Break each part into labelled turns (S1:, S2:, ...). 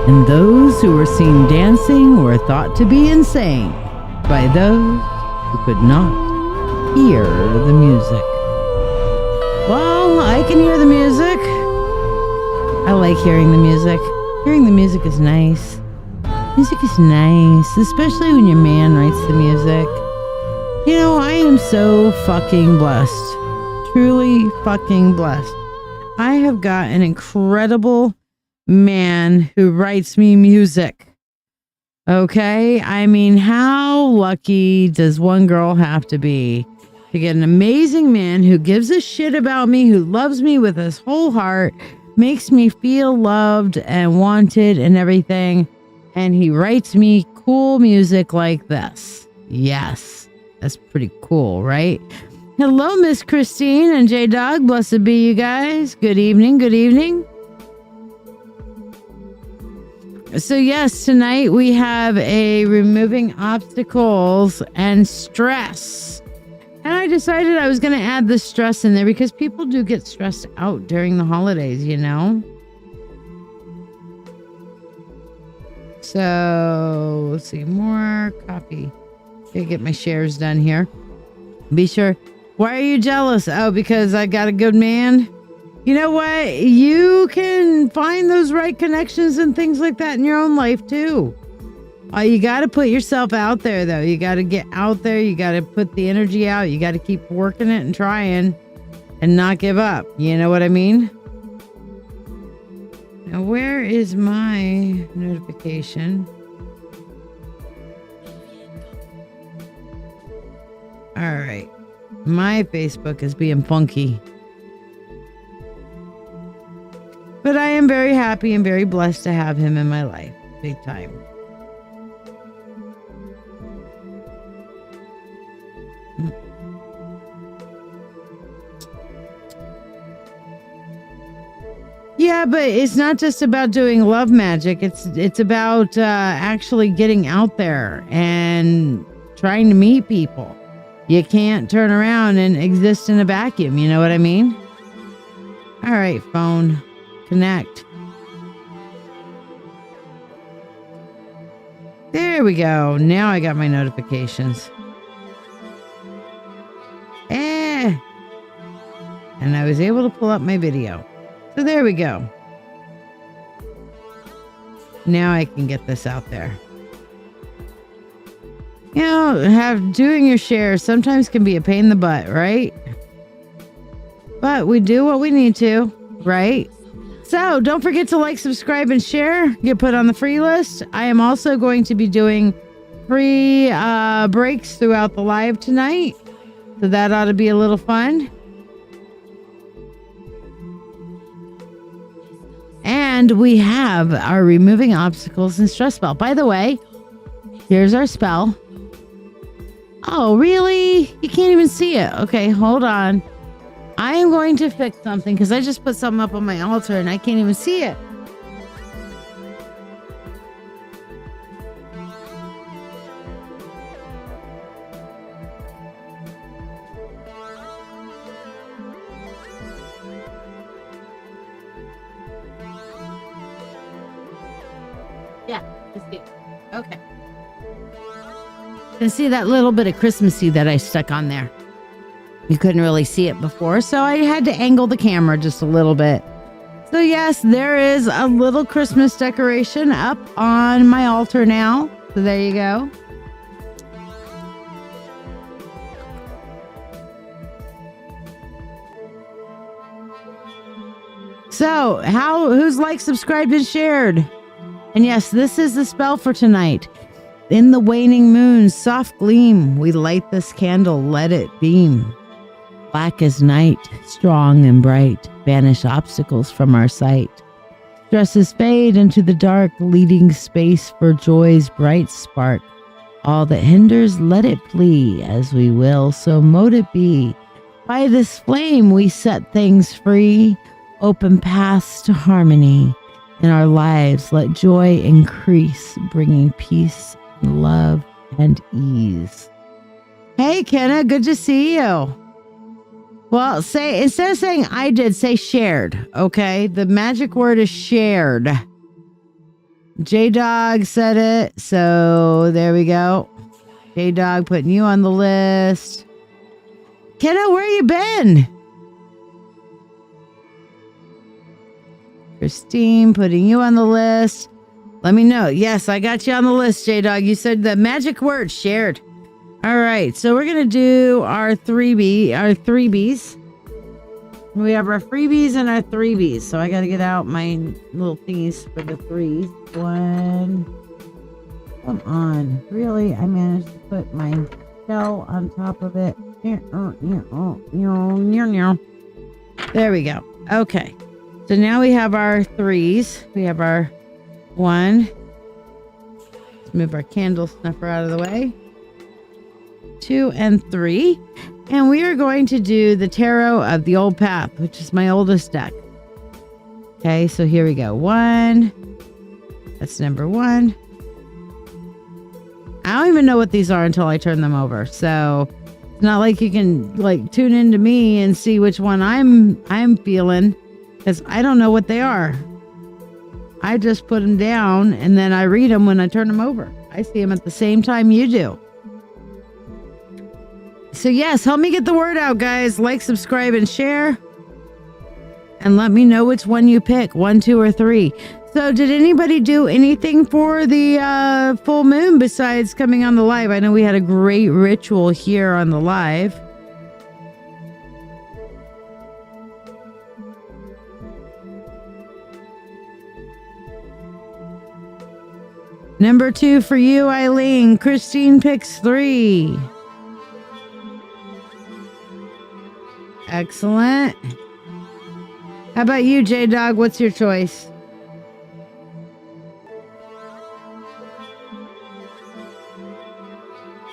S1: and those who were seen dancing were thought to be insane by those who could not hear the music. Well, I can hear the music. I like hearing the music. Hearing the music is nice. Music is nice, especially when your man writes the music. You know, I am so fucking blessed. Truly fucking blessed. I have got an incredible man who writes me music. Okay? I mean, how lucky does one girl have to be to get an amazing man who gives a shit about me, who loves me with his whole heart, makes me feel loved and wanted and everything, and he writes me cool music like this. Yes, that's pretty cool, right? Hello, Miss Christine and J-Dog. Blessed be you guys. Good evening, good evening. So yes, tonight we have a removing obstacles and stress. And I decided I was going to add the stress in there because people do get stressed out during the holidays, you know? So, let's see, more copy. Gotta get my shares done here. Be sure. Why are you jealous? Oh, because I got a good man? You know what? You can find those right connections and things like that in your own life, too. You got to put yourself out there, though. You got to get out there. You got to put the energy out. You got to keep working it and trying and not give up. You know what I mean? Now, where is my notification? All right. My Facebook is being funky. But I am very happy and very blessed to have him in my life. Big time. Yeah, but it's not just about doing love magic. It's about actually getting out there and trying to meet people. You can't turn around and exist in a vacuum. You know what I mean? All right, phone. Connect. There we go. Now I got my notifications. And I was able to pull up my video. So there we go. Now I can get this out there. You know, doing your shares sometimes can be a pain in the butt, right? But we do what we need to, right? So don't forget to like, subscribe, and share. Get put on the free list. I am also going to be doing free breaks throughout the live tonight. So that ought to be a little fun. And we have our removing obstacles and stress spell. By the way, here's our spell. Oh, really? You can't even see it. Okay, hold on. I am going to fix something because I just put something up on my altar and I can't even see it. Yeah, just see it. Okay. You can see that little bit of Christmassy that I stuck on there. You couldn't really see it before, so I had to angle the camera just a little bit. So yes, there is a little Christmas decoration up on my altar now. So there you go. So, who's liked, subscribed, and shared? And yes, this is the spell for tonight. In the waning moon, soft gleam, we light this candle, let it beam. Black as night, strong and bright, banish obstacles from our sight. Stresses fade into the dark, leading space for joy's bright spark. All that hinders, let it flee, as we will, so mote it be. By this flame we set things free, open paths to harmony. In our lives, let joy increase, bringing peace, love, and ease. Hey, Kenna, good to see you. Well, instead of saying I did, say shared, okay? The magic word is shared. J-Dog said it, so there we go. J-Dog putting you on the list. Kenna, where you been? Christine putting you on the list. Let me know. Yes, I got you on the list, J-Dog. You said the magic word, shared. All right, so we're going to do our freebies. We have our freebies and our 3Bs. So I got to get out my little thingies for the 3s. 1. Come on. Really? I managed to put my shell on top of it. There we go. Okay. So now we have our 3s. We have our 1. Let's move our candle snuffer out of the way. 2 and 3. And we are going to do the Tarot of the Old Path, which is my oldest deck. Okay, so here we go. 1. That's number 1. I don't even know what these are until I turn them over. So it's not like you can like tune into me and see which one I'm feeling, because I don't know what they are. I just put them down and then I read them when I turn them over. I see them at the same time you do. So yes, help me get the word out, guys. Like, subscribe, and share. And let me know which one you pick, 1, 2, or 3. So did anybody do anything for the full moon besides coming on the live? I know we had a great ritual here on the live. Number 2 for you, Eileen. Christine picks 3. Excellent. How about you, J-Dog? What's your choice?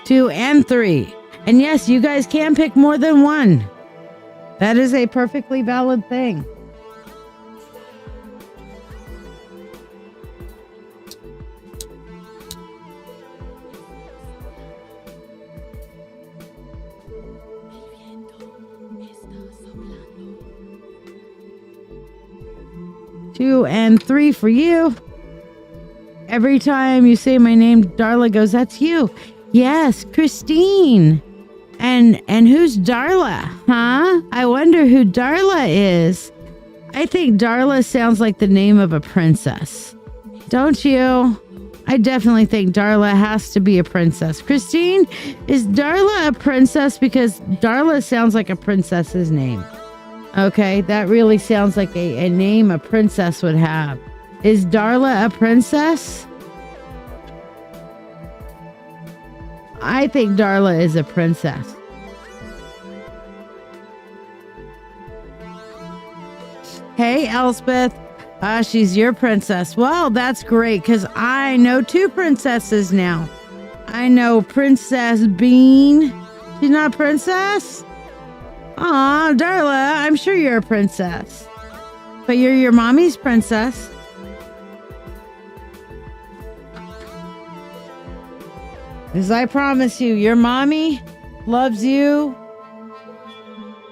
S1: Two and 3. And yes, you guys can pick more than one. That is a perfectly valid thing. Two and 3 for you. Every time you say my name, Darla goes, that's you. Yes, Christine. And who's Darla? Huh? I wonder who Darla is. I think Darla sounds like the name of a princess. Don't you? I definitely think Darla has to be a princess. Christine, is Darla a princess? Because Darla sounds like a princess's name. Okay, that really sounds like a name a princess would have. Is Darla a princess? I think Darla is a princess. Hey, Elspeth. She's your princess. Well, that's great, because I know 2 princesses now. I know Princess Bean. She's not a princess? Aw, Darla, I'm sure you're a princess. But you're your mommy's princess. Because I promise you, your mommy loves you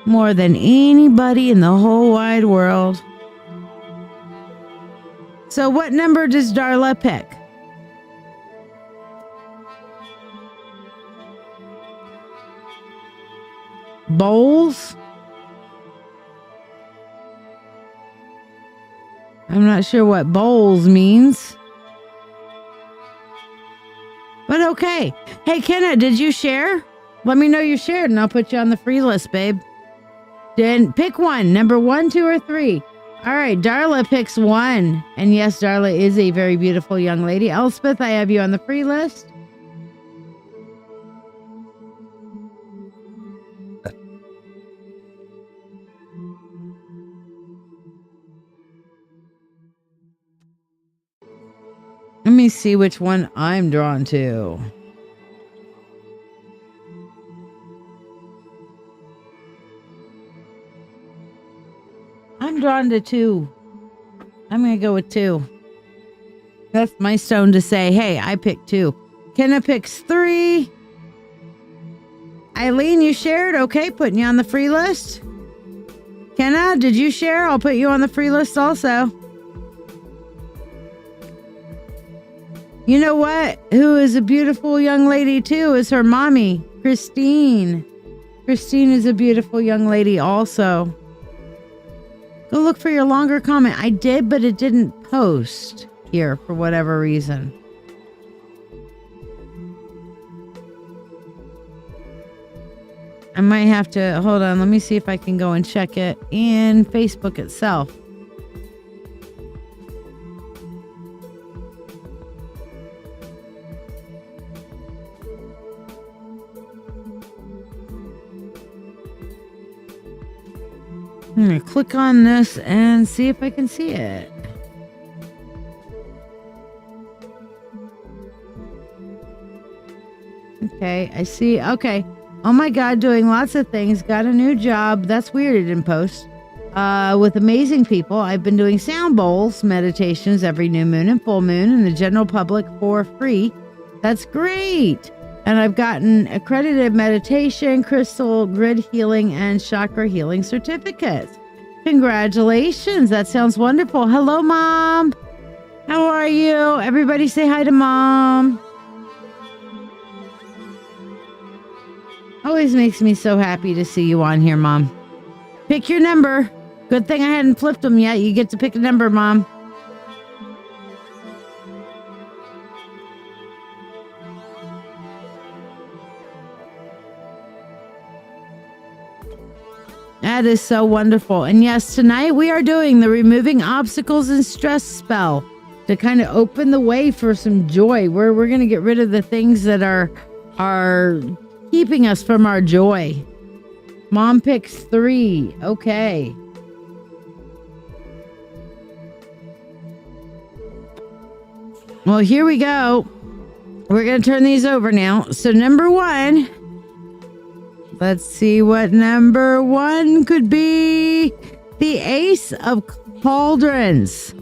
S1: more than anybody in the whole wide world. So what number does Darla pick? Bowls? I'm not sure what bowls means. But okay. Hey, Kenna, did you share? Let me know you shared and I'll put you on the free list, babe. Then pick one. Number 1, 2, or 3. All right, Darla picks 1. And yes, Darla is a very beautiful young lady. Elspeth, I have you on the free list. Let me see which one I'm drawn to. I'm drawn to 2. I'm going to go with 2. That's my stone to say, hey, I picked 2. Kenna picks 3. Eileen, you shared? Okay, putting you on the free list. Kenna, did you share? I'll put you on the free list also. You know what? Who is a beautiful young lady too is her mommy, Christine. Christine is a beautiful young lady also. Go look for your longer comment. I did, but it didn't post here for whatever reason. I might have to, hold on, let me see if I can go and check it in Facebook itself. I'm going to click on this and see if I can see it. Okay, I see. Okay. Oh my God, doing lots of things. Got a new job. That's weird it didn't post. With amazing people. I've been doing sound bowls, meditations every new moon and full moon in the general public for free. That's great. And I've gotten accredited meditation, crystal, grid healing, and chakra healing certificates. Congratulations. That sounds wonderful. Hello, Mom. How are you? Everybody say hi to Mom. Always makes me so happy to see you on here, Mom. Pick your number. Good thing I hadn't flipped them yet. You get to pick a number, Mom. That is so wonderful. And yes, tonight we are doing the removing obstacles and stress spell to kind of open the way for some joy. We're going to get rid of the things that are keeping us from our joy. Mom picks 3. Okay. Well, here we go. We're going to turn these over now. So number 1. Let's see what number 1 could be. The Ace of Cauldrons.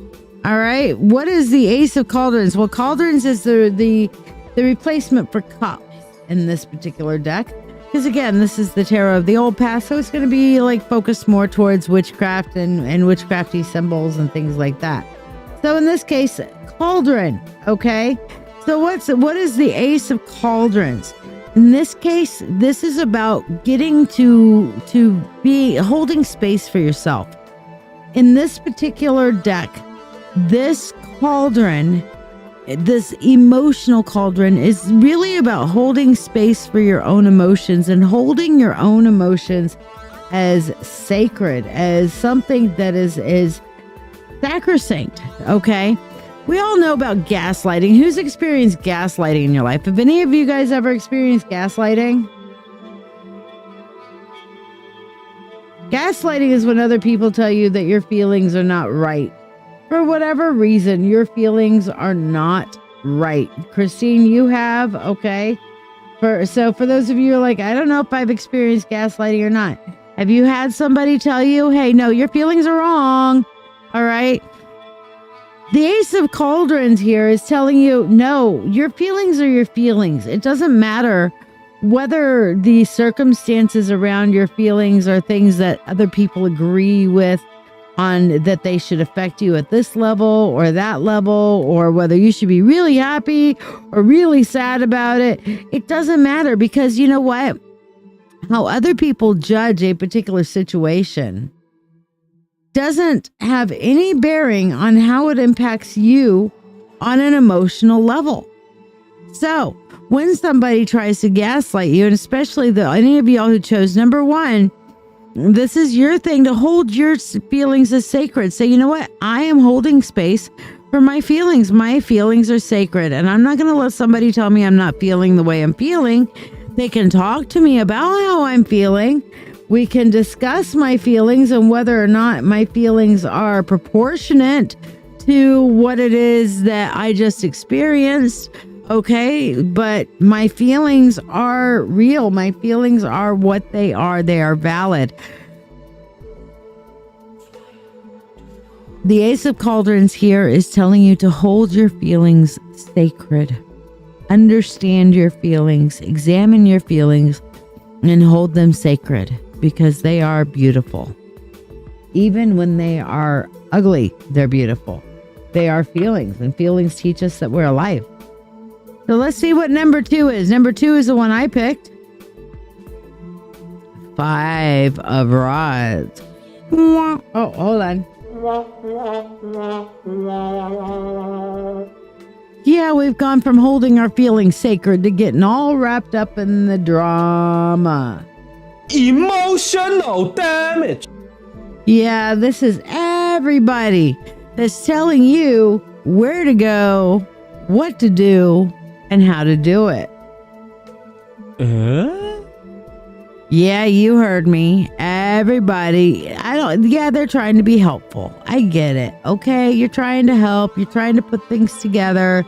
S1: All right. What is the Ace of Cauldrons? Well, Cauldrons is the replacement for cups in this particular deck. Because again, this is the tarot of the old past. So it's going to be like focused more towards witchcraft and witchcrafty symbols and things like that. So in this case, cauldron. Okay. So what is the Ace of Cauldrons? In this case, this is about getting to be holding space for yourself. In this particular deck, this cauldron, this emotional cauldron, is really about holding space for your own emotions and holding your own emotions as sacred, as something that is sacrosanct. Okay. We all know about gaslighting. Who's experienced gaslighting in your life? Have any of you guys ever experienced gaslighting? Gaslighting is when other people tell you that your feelings are not right. For whatever reason, your feelings are not right. Christine, you have, okay? So for those of you who are like, I don't know if I've experienced gaslighting or not. Have you had somebody tell you, hey, no, your feelings are wrong, all right? The Ace of Cauldrons here is telling you, no, your feelings are your feelings. It doesn't matter whether the circumstances around your feelings are things that other people agree with on that they should affect you at this level or that level, or whether you should be really happy or really sad about it. It doesn't matter, because you know what? How other people judge a particular situation doesn't have any bearing on how it impacts you on an emotional level. So when somebody tries to gaslight you, and especially any of y'all who chose number 1, this is your thing to hold your feelings as sacred. Say, you know what? I am holding space for my feelings. My feelings are sacred, and I'm not going to let somebody tell me I'm not feeling the way I'm feeling. They can talk to me about how I'm feeling. We can discuss my feelings and whether or not my feelings are proportionate to what it is that I just experienced. Okay, but my feelings are real. My feelings are what they are. They are valid. The Ace of Cauldrons here is telling you to hold your feelings sacred. Understand your feelings, examine your feelings, and hold them sacred, because they are beautiful. Even when they are ugly, they're beautiful. They are feelings, and feelings teach us that we're alive. So let's see what number 2 is. Number 2 is the one I picked. 5 of rods. Oh, hold on. Yeah, we've gone from holding our feelings sacred to getting all wrapped up in the drama.
S2: Emotional damage.
S1: Yeah, this is everybody that's telling you where to go, what to do, and how to do it. Yeah, you heard me. Everybody, they're trying to be helpful. I get it. Okay, you're trying to help. You're trying to put things together.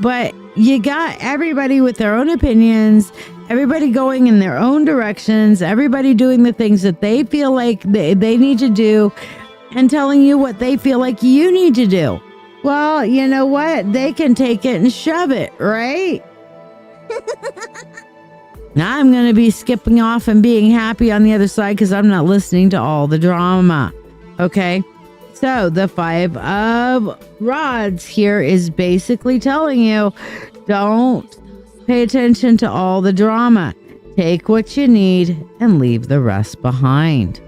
S1: But you got everybody with their own opinions, everybody going in their own directions, everybody doing the things that they feel like they need to do and telling you what they feel like you need to do. Well, you know what? They can take it and shove it, right? Now I'm going to be skipping off and being happy on the other side because I'm not listening to all the drama. Okay? So the 5 of rods here is basically telling you, don't pay attention to all the drama. Take what you need and leave the rest behind.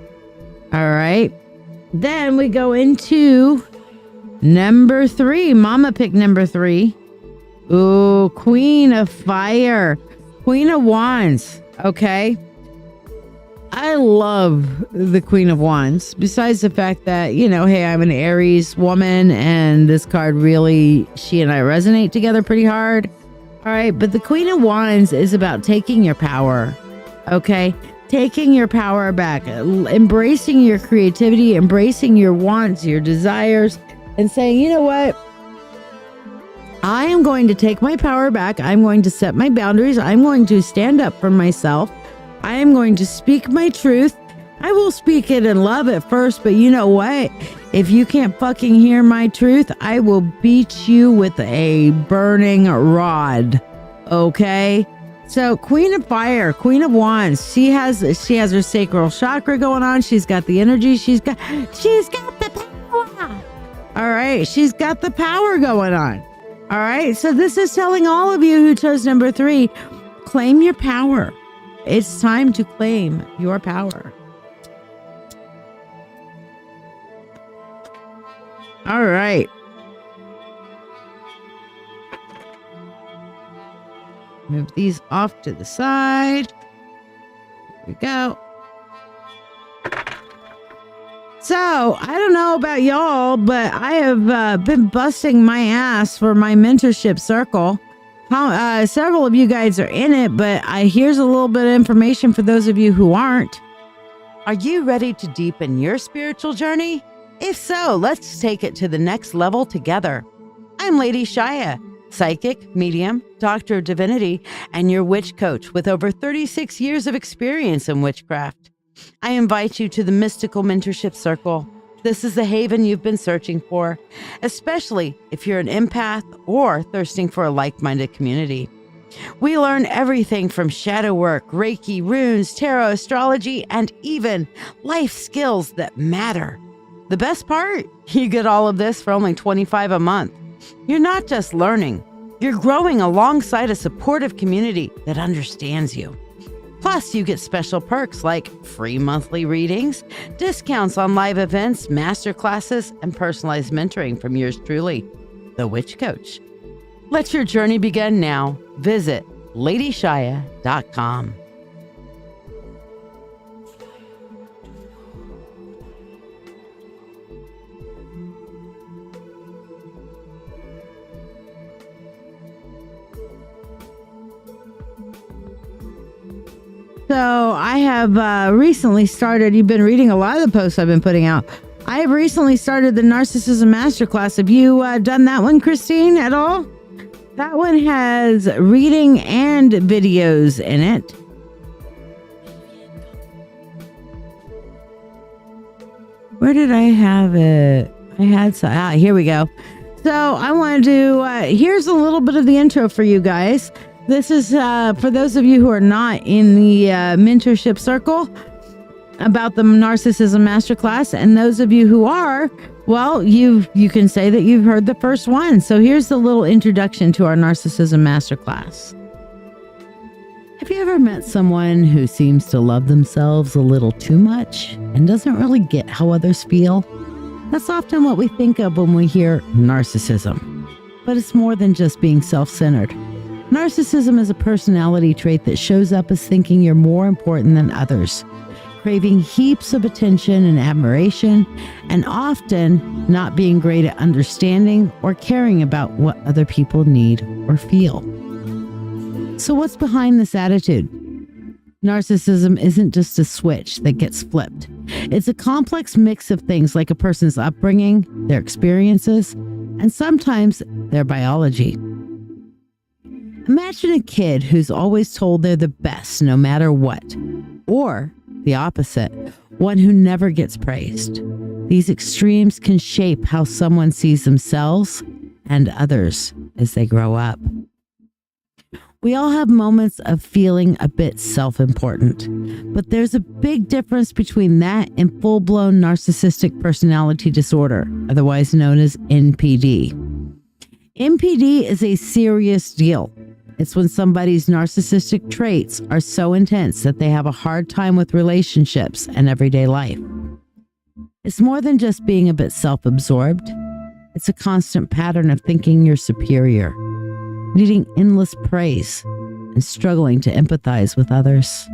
S1: All right? Then we go into number 3. Mama picked number 3. Ooh, Queen of Fire. Queen of Wands, okay? I love the Queen of Wands. Besides the fact that, hey, I'm an Aries woman and this card really, she and I resonate together pretty hard. All right, but the Queen of Wands is about taking your power, okay? Taking your power back, embracing your creativity, embracing your wants, your desires, and saying, you know what? I am going to take my power back. I'm going to set my boundaries. I'm going to stand up for myself. I am going to speak my truth. I will speak it in love at first, but you know what? If you can't fucking hear my truth, I will beat you with a burning rod. Okay? So Queen of Fire, Queen of Wands, she has her sacral chakra going on. She's got the energy. She's got the power. All right. She's got the power going on. All right, so this is telling all of you who chose number 3, claim your power. It's time to claim your power. All right. Move these off to the side. Here we go. So, I don't know about y'all, but I have been busting my ass for my mentorship circle. Several of you guys are in it, but here's a little bit of information for those of you who aren't. Are you ready to deepen your spiritual journey? If so, let's take it to the next level together. I'm Lady Shiya, psychic, medium, doctor of divinity, and your witch coach with over 36 years of experience in witchcraft. I invite you to the Mystical Mentorship Circle. This is the haven you've been searching for, especially if you're an empath or thirsting for a like-minded community. We learn everything from shadow work, Reiki, runes, tarot, astrology, and even life skills that matter. The best part? You get all of this for only $25 a month. You're not just learning, you're growing alongside a supportive community that understands you. Plus, you get special perks like free monthly readings, discounts on live events, masterclasses, and personalized mentoring from yours truly, the Witch Coach. Let your journey begin now. Visit LadyShiya.com. So I have recently started, you've been reading a lot of the posts I've been putting out. I have recently started the Narcissism Masterclass. Have you done that one, Christine, at all? That one has reading and videos in it. Where did I have it? I had some, here we go. So I want to do, here's a little bit of the intro for you guys. This is for those of you who are not in the mentorship circle. about the Narcissism Masterclass. And those of you who are, well, you can say that you've heard the first one. So here's the little introduction to our Narcissism Masterclass. Have you ever met someone who seems to love themselves a little too much and doesn't really get how others feel? That's often what we think of when we hear narcissism. But it's more than just being self-centered. Narcissism is a personality trait that shows up as thinking you're more important than others, craving heaps of attention and admiration, and often not being great at understanding or caring about what other people need or feel. So what's behind this attitude? Narcissism isn't just a switch that gets flipped. It's a complex mix of things like a person's upbringing, their experiences, and sometimes their biology. Imagine a kid who's always told they're the best no matter what, or the opposite, one who never gets praised. These extremes can shape how someone sees themselves and others as they grow up. We all have moments of feeling a bit self-important, but there's a big difference between that and full-blown narcissistic personality disorder, otherwise known as NPD. NPD is a serious deal. It's when somebody's narcissistic traits are so intense that they have a hard time with relationships and everyday life. It's more than just being a bit self-absorbed. It's a constant pattern of thinking you're superior, needing endless praise, and struggling to empathize with others.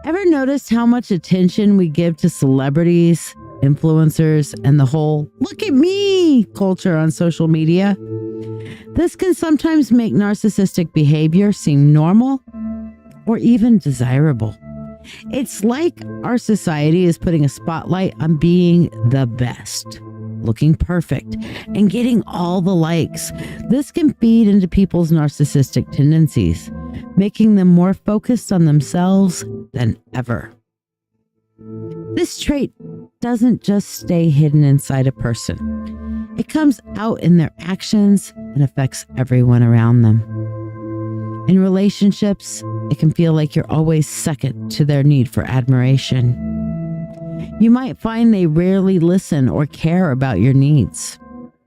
S1: Ever noticed how much attention we give to celebrities, influencers, and the whole "look at me" culture on social media? This can sometimes make narcissistic behavior seem normal or even desirable. It's like our society is putting a spotlight on being the best, looking perfect, and getting all the likes. This can feed into people's narcissistic tendencies, making them more focused on themselves than ever. This trait doesn't just stay hidden inside a person. It comes out in their actions and affects everyone around them. In relationships, it can feel like you're always second to their need for admiration. You might find they rarely listen or care about your needs.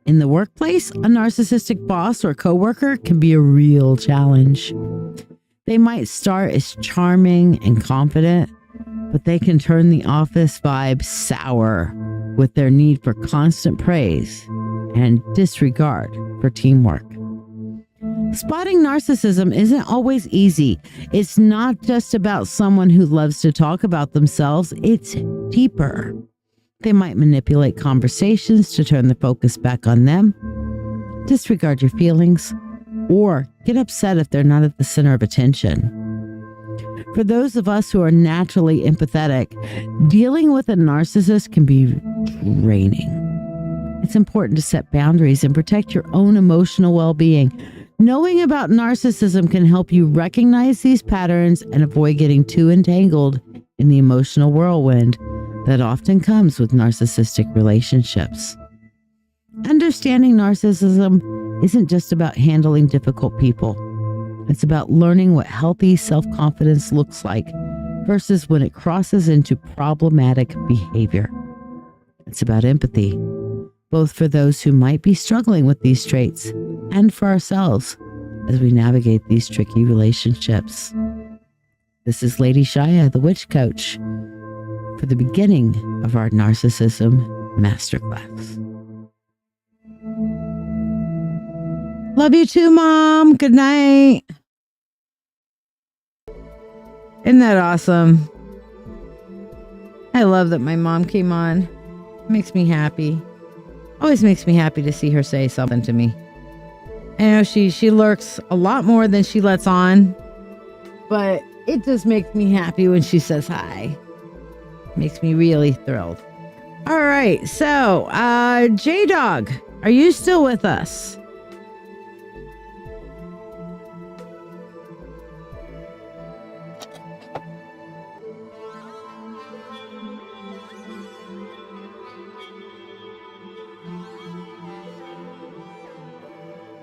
S1: In the workplace, a narcissistic boss or coworker can be a real challenge. They might start as charming and confident, but they can turn the office vibe sour with their need for constant praise and disregard for teamwork. Spotting narcissism isn't always easy. It's not just about someone who loves to talk about themselves. It's deeper. They might manipulate conversations to turn the focus back on them, disregard your feelings, or get upset if they're not at the center of attention. For those of us who are naturally empathetic, dealing with a narcissist can be draining. It's important to set boundaries and protect your own emotional well-being. Knowing about narcissism can help you recognize these patterns and avoid getting too entangled in the emotional whirlwind that often comes with narcissistic relationships. Understanding narcissism isn't just about handling difficult people. It's about learning what healthy self-confidence looks like versus when it crosses into problematic behavior. It's about empathy, both for those who might be struggling with these traits and for ourselves as we navigate these tricky relationships. This is Lady Shiya, the Witch Coach, for the beginning of our Narcissism Masterclass. Love you too, Mom. Good night. Isn't that awesome? I love that my mom came on. It makes me happy. Always makes me happy to see her say something to me. I know she lurks a lot more than she lets on, but it just makes me happy when she says hi. Makes me really thrilled. All right, so J-Dog, are you still with us?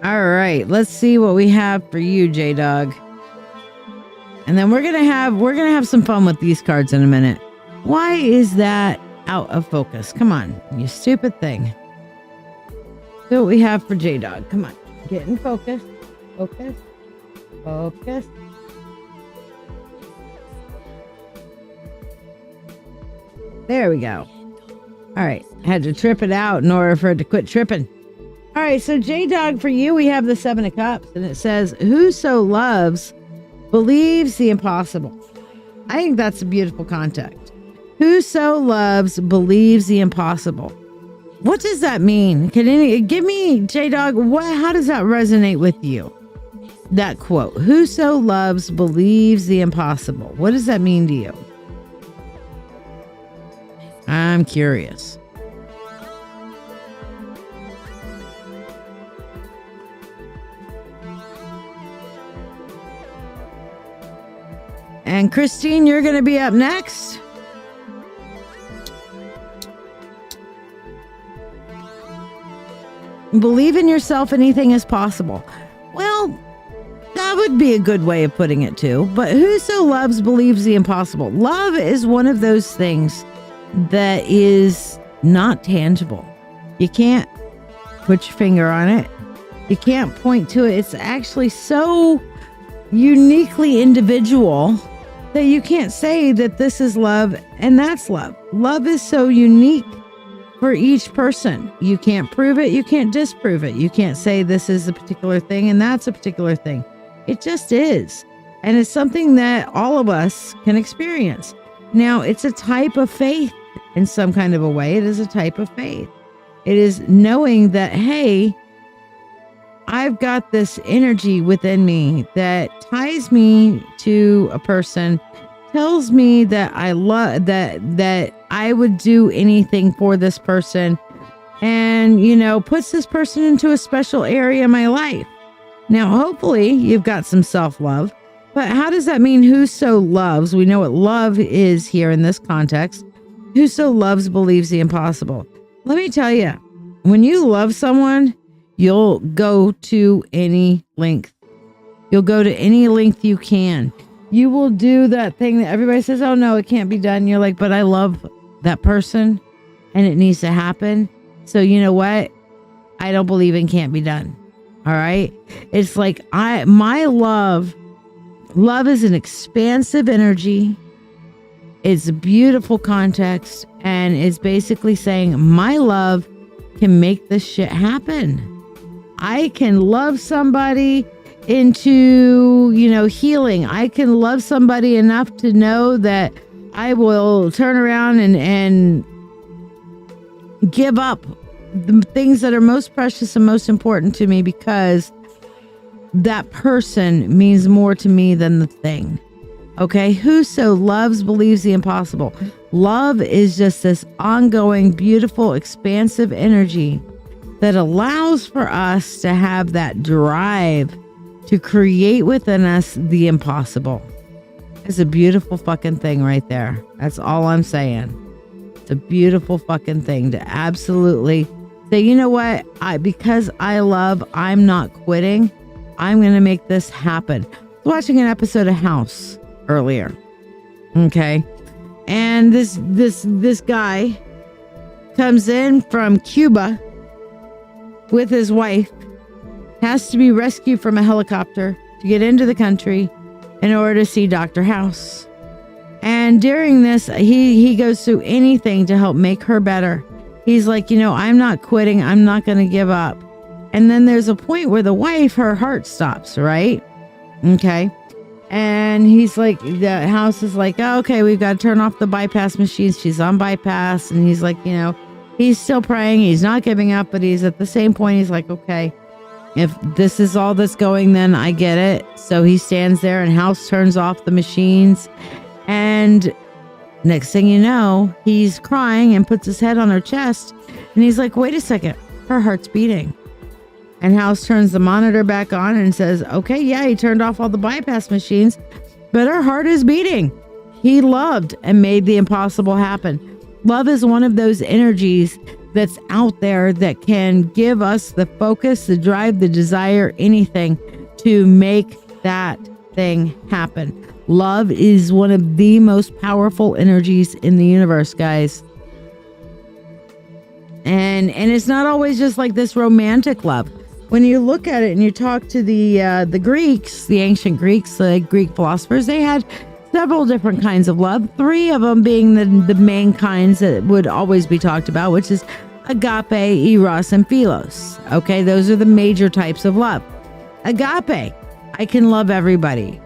S1: All right, let's see what we have for you, J-Dog. And then we're gonna have some fun with these cards in a minute. Why is that out of focus? Come on, you stupid thing. So what we have for J-Dog. Come on, get in focus. Focus. Focus. There we go. All right, had to trip it out in order for it to quit tripping. All right, so J-Dog, for you, we have the 7 of Cups, and it says, whoso loves believes the impossible. I think that's a beautiful context. Whoso loves believes the impossible. What does that mean? Give me, J-Dog, how does that resonate with you? That quote, whoso loves believes the impossible. What does that mean to you? I'm curious. And Christine, you're going to be up next. Believe in yourself, anything is possible. Well, that would be a good way of putting it too. But whoso loves believes the impossible. Love is one of those things that is not tangible. You can't put your finger on it. You can't point to it. It's actually so uniquely individual that you can't say that this is love and that's love. Love is so unique for each person. You can't prove it. You can't disprove it. You can't say this is a particular thing and that's a particular thing. It just is. And it's something that all of us can experience. Now, it's a type of faith in some kind of a way. It is a type of faith. It is knowing that, hey, I've got this energy within me that ties me to a person, tells me that I love that I would do anything for this person, and puts this person into a special area of my life. Now, hopefully you've got some self-love, but how does that mean whoso loves? We know what love is here in this context. Whoso loves believes the impossible. Let me tell you, when you love someone, you'll go to any length. You'll go to any length you can. You will do that thing that everybody says, oh no, it can't be done. You're like, but I love that person and it needs to happen. So you know what? I don't believe it can't be done. All right. It's like my love is an expansive energy. It's a beautiful context. And it's basically saying my love can make this shit happen. I can love somebody into, healing. I can love somebody enough to know that I will turn around and give up the things that are most precious and most important to me because that person means more to me than the thing. Okay? Whoso loves believes the impossible. Love is just this ongoing, beautiful, expansive energy that allows for us to have that drive to create within us the impossible. It's a beautiful fucking thing right there. That's all I'm saying. It's a beautiful fucking thing to absolutely say, you know what? Because I love, I'm not quitting. I'm going to make this happen. I was watching an episode of House earlier. Okay. And this guy comes in from Cuba with his wife, has to be rescued from a helicopter to get into the country in order to see Dr. House. And during this, he goes through anything to help make her better. He's like, I'm not quitting. I'm not going to give up. And then there's a point where the wife, her heart stops, right? Okay. And he's like, the House is like, oh, okay, we've got to turn off the bypass machines. She's on bypass. And he's like, he's still praying. He's not giving up, but he's at the same point. He's like, okay, if this is all that's going, then I get it. So he stands there and House turns off the machines. And next thing you know, he's crying and puts his head on her chest. And he's like, wait a second, her heart's beating. And House turns the monitor back on and says, okay, yeah, he turned off all the bypass machines, but her heart is beating. He loved and made the impossible happen. Love is one of those energies that's out there that can give us the focus, the drive, the desire, anything to make that thing happen. Love is one of the most powerful energies in the universe, guys. And it's not always just like this romantic love. When you look at it and you talk to the Greeks, the ancient Greeks, the Greek philosophers, they had several different kinds of love. 3 of them being the main kinds that would always be talked about, which is agape, eros, and philos. Okay, those are the major types of love. Agape, I can love everybody.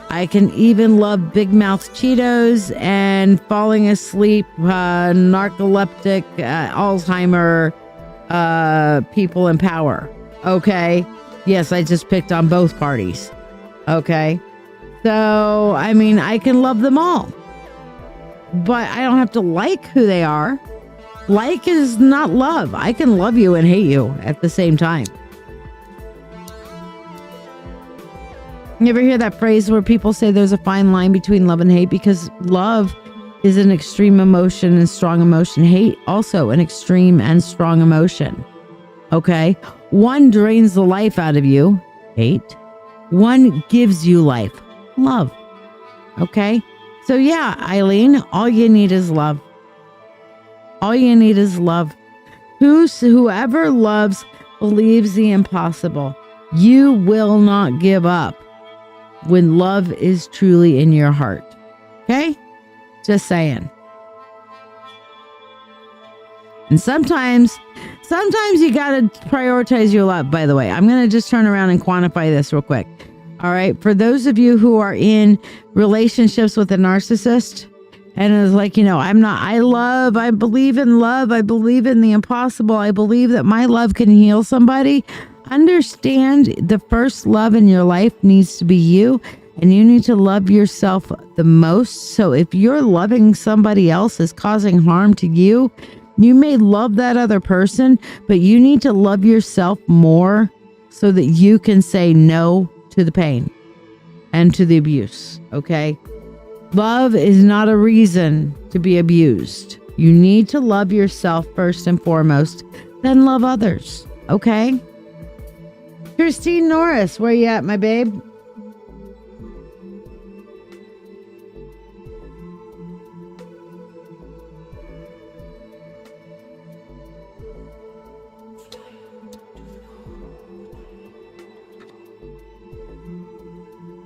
S1: I can even love big mouth Cheetos and falling asleep, narcoleptic, Alzheimer, people in power. Okay. Yes, I just picked on both parties. Okay. So, I mean, I can love them all, but I don't have to like who they are. Like is not love. I can love you and hate you at the same time. You ever hear that phrase where people say there's a fine line between love and hate? Because love is an extreme emotion and strong emotion. Hate also an extreme and strong emotion. Okay? One drains the life out of you, hate. One gives you life, love. Okay? So yeah, Eileen, all you need is love. All you need is love. Whoever loves believes the impossible. You will not give up when love is truly in your heart. Okay? Just saying. And sometimes you got to prioritize your love, by the way. I'm going to just turn around and quantify this real quick. All right? For those of you who are in relationships with a narcissist, and it's like, I believe in love. I believe in the impossible. I believe that my love can heal somebody. Understand the first love in your life needs to be you, and you need to love yourself the most. So if you're loving somebody else is causing harm to you, you may love that other person, but you need to love yourself more so that you can say no to the pain and to the abuse. Okay? Love is not a reason to be abused. You need to love yourself first and foremost, then love others. Okay? Christine Norris, where you at, my babe?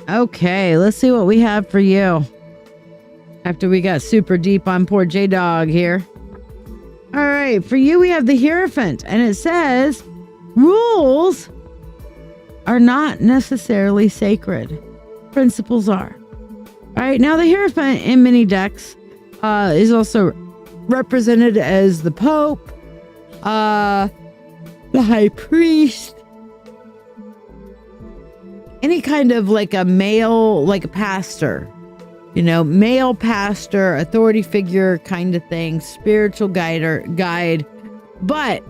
S1: Okay, let's see what we have for you. After we got super deep on poor J-Dog here. All right, for you we have the Hierophant, and it says, rules are not necessarily sacred. Principles are. All right, now the Hierophant in many decks is also represented as the Pope, the High Priest, any kind of like a male, like a pastor, male pastor, authority figure kind of thing, spiritual guide. But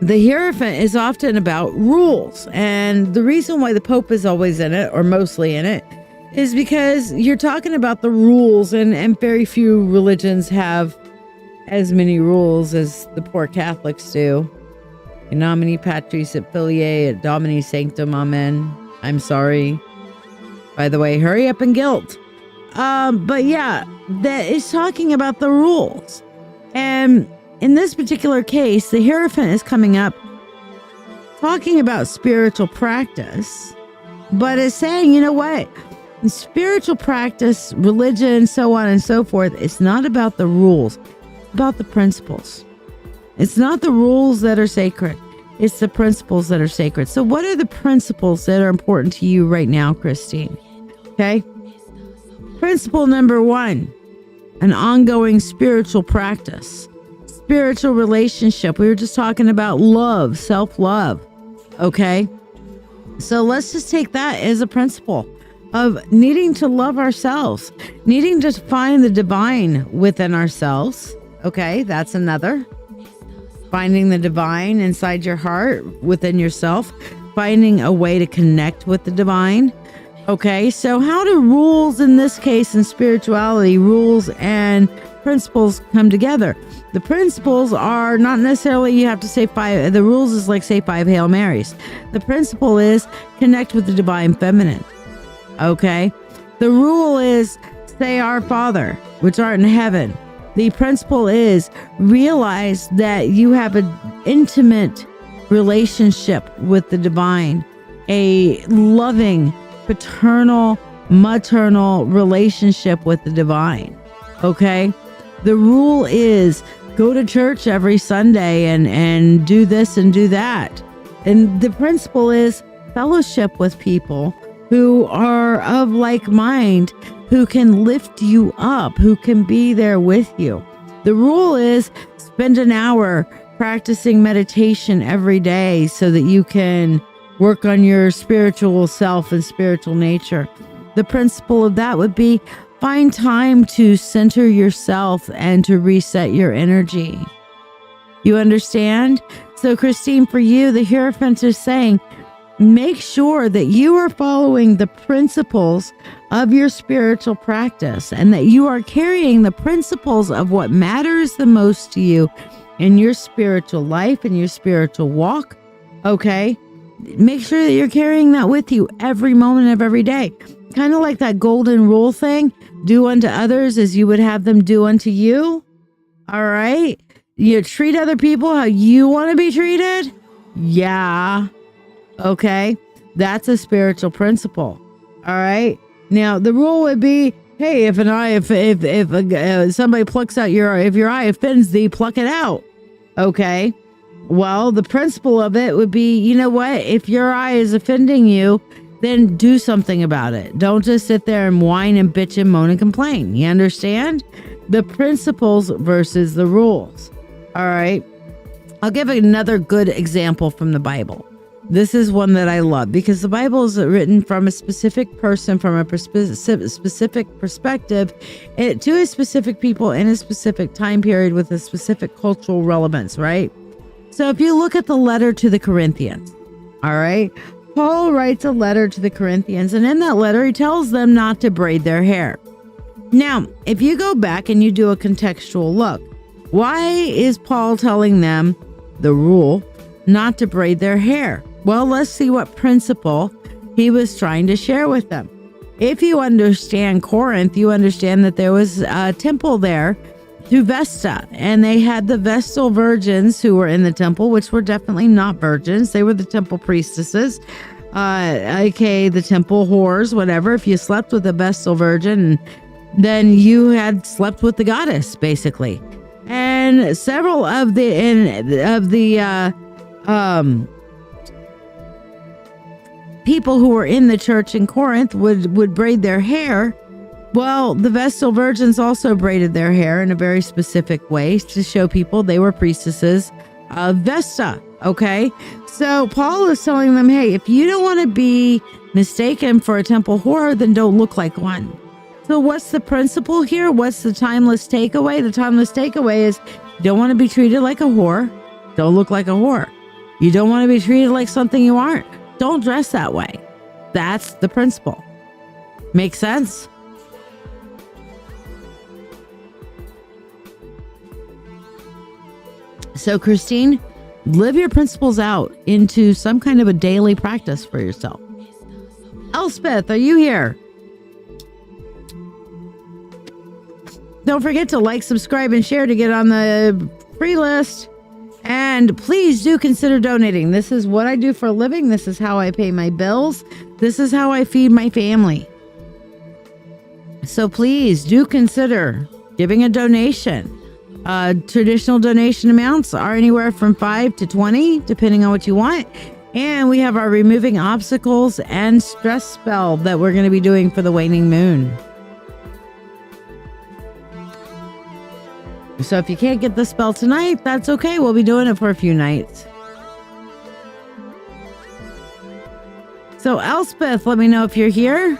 S1: the Hierophant is often about rules. And the reason why the Pope is always in it, or mostly in it, is because you're talking about the rules, and very few religions have as many rules as the poor Catholics do. In nomine Patris et Filii et Domini Sanctum, Amen. I'm sorry. By the way, hurry up and guilt. But yeah, that is talking about the rules. And in this particular case, the Hierophant is coming up talking about spiritual practice, but it's saying, you know what? Spiritual practice, religion, so on and so forth, it's not about the rules, it's about the principles. It's not the rules that are sacred. It's the principles that are sacred. So what are the principles that are important to you right now, Christine? Okay. Principle number 1, an ongoing spiritual practice, spiritual relationship. We were just talking about love, self-love. Okay. So let's just take that as a principle of needing to love ourselves, needing to find the divine within ourselves. Okay. That's another. Finding the divine inside your heart, within yourself, finding a way to connect with the divine. Okay, so how do rules in this case in spirituality, rules and principles come together? The principles are not necessarily you have to say 5. The rules is like say 5 Hail Marys. The principle is connect with the divine feminine. Okay, The rule is say our Father, which art in heaven. The principle is realize that you have an intimate relationship with the divine, a loving, paternal, maternal relationship with the divine. Okay? The rule is go to church every Sunday and do this and do that. And the principle is fellowship with people who are of like mind, who can lift you up, who can be there with you. The rule is spend an hour practicing meditation every day so that you can work on your spiritual self and spiritual nature. The principle of that would be find time to center yourself and to reset your energy. You understand? So, Christine, for you, the Hierophant is saying, make sure that you are following the principles of your spiritual practice and that you are carrying the principles of what matters the most to you in your spiritual life and your spiritual walk. Okay? Make sure that you're carrying that with you every moment of every day. Kind of like that golden rule thing. Do unto others as you would have them do unto you. All right? You treat other people how you want to be treated. Yeah. Okay, that's a spiritual principle. All right. Now the rule would be, hey, if somebody plucks out if your eye offends thee, pluck it out. Okay. Well, the principle of it would be, you know what? If your eye is offending you, then do something about it. Don't just sit there and whine and bitch and moan and complain. You understand? The principles versus the rules. All right. I'll give another good example from the Bible. This is one that I love because the Bible is written from a specific person, from a specific perspective, to a specific people in a specific time period with a specific cultural relevance, right? So if you look at the letter to the Corinthians, all right, Paul writes a letter to the Corinthians, and in that letter, he tells them not to braid their hair. Now, if you go back and you do a contextual look, why is Paul telling them the rule not to braid their hair? Well, let's see what principle he was trying to share with them. If you understand Corinth, you understand that there was a temple there to Vesta, and they had the Vestal virgins who were in the temple, which were definitely not virgins. They were the temple priestesses, aka the temple whores, whatever. If you slept with a Vestal virgin, then you had slept with the goddess, basically. And several of the people who were in the church in Corinth would braid their hair. Well, the Vestal virgins also braided their hair in a very specific way to show people they were priestesses of Vesta. Okay, so Paul is telling them, hey, if you don't want to be mistaken for a temple whore, then don't look like one. So what's the principle here? What's the timeless takeaway? The timeless takeaway is you don't want to be treated like a whore. Don't look like a whore. You don't want to be treated like something you aren't. Don't dress that way. That's the principle. Make sense? So, Christine, live your principles out into some kind of a daily practice for yourself. Elspeth, are you here? Don't forget to like, subscribe, and share to get on the free list. And please do consider donating. This is what I do for a living. This is how I pay my bills. This is how I feed my family. So please do consider giving a donation. Traditional donation amounts are anywhere from 5 to 20, depending on what you want. And we have our removing obstacles and stress spell that we're going to be doing for the waning moon. So if you can't get the spell tonight, that's okay. We'll be doing it for a few nights. So Elspeth, let me know if you're here.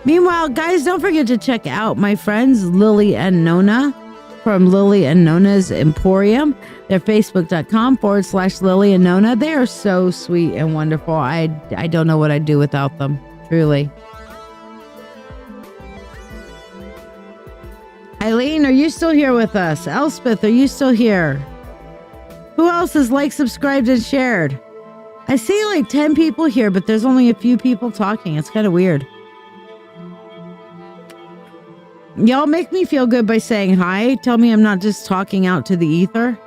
S1: Meanwhile, guys, don't forget to check out my friends Lily and Nona from Lily and Nona's Emporium. They're facebook.com/Lily and Nona. They are so sweet and wonderful. I don't know what I'd do without them, truly. Eileen, are you still here with us? Elspeth, are you still here? Who else has liked, subscribed, and shared? I see like 10 people here, but there's only a few people talking. It's kind of weird. Y'all make me feel good by saying hi. Tell me I'm not just talking out to the ether.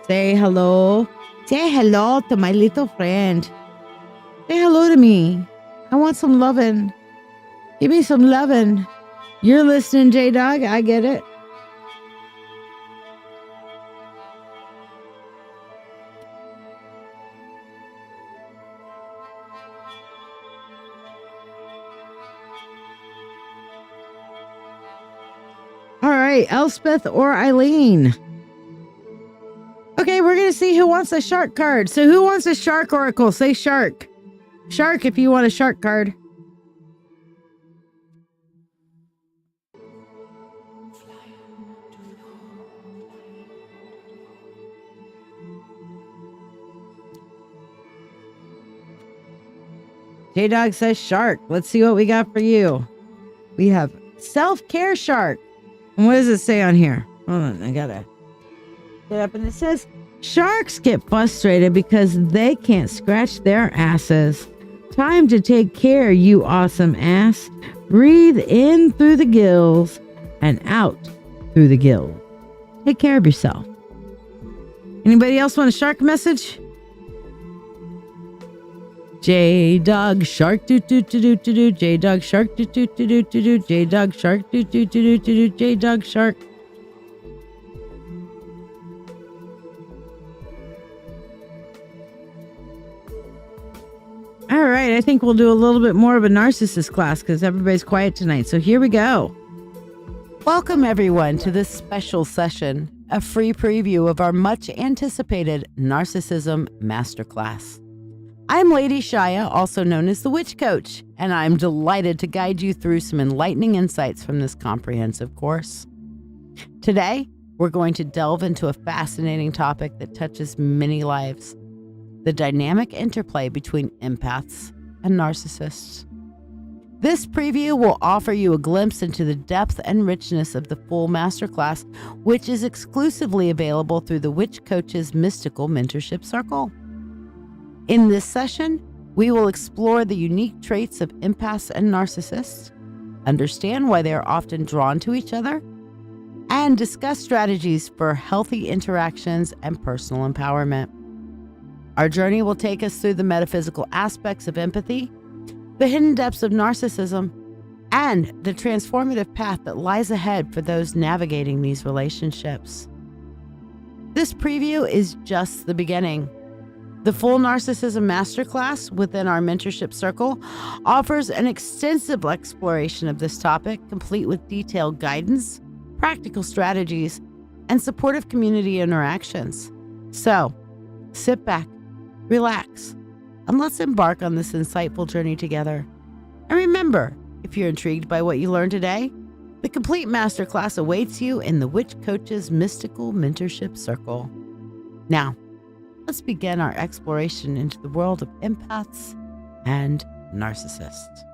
S1: Say hello. Say hello to my little friend. Say hello to me. I want some lovin'. Give me some lovin'. You're listening, J-Dog. I get it. All right, Elspeth or Eileen. Okay, we're going to see who wants a shark card. So who wants a shark oracle? Say shark. Shark if you want a shark card. J-Dog says shark. Let's see what we got for you. We have self-care shark. And what does it say on here? Hold on, I gotta get up. And it says, sharks get frustrated because they can't scratch their asses. Time to take care, you awesome ass. Breathe in through the gills and out through the gills. Take care of yourself. Anybody else want a shark message? J-Dog shark doo doo doo doo doo. J-Dog shark doo doo doo doo doo. J-Dog shark doo doo doo doo doo. J-Dog shark. All right, I think we'll do a little bit more of a narcissist class because everybody's quiet tonight. So here we go. Welcome everyone to this special session, a free preview of our much anticipated Narcissism Masterclass. I'm Lady Shiya, also known as the Witch Coach, and I'm delighted to guide you through some enlightening insights from this comprehensive course. Today, we're going to delve into a fascinating topic that touches many lives: the dynamic interplay between empaths and narcissists. This preview will offer you a glimpse into the depth and richness of the full masterclass, which is exclusively available through the Witch Coach's Mystical Mentorship Circle. In this session, we will explore the unique traits of empaths and narcissists, understand why they are often drawn to each other, and discuss strategies for healthy interactions and personal empowerment. Our journey will take us through the metaphysical aspects of empathy, the hidden depths of narcissism, and the transformative path that lies ahead for those navigating these relationships. This preview is just the beginning. The full Narcissism Masterclass within our mentorship circle offers an extensive exploration of this topic, complete with detailed guidance, practical strategies, and supportive community interactions. So, sit back, relax, and let's embark on this insightful journey together. And remember, if you're intrigued by what you learned today, the complete masterclass awaits you in the Witch Coach's Mystical Mentorship Circle. Now, let's begin our exploration into the world of empaths and narcissists.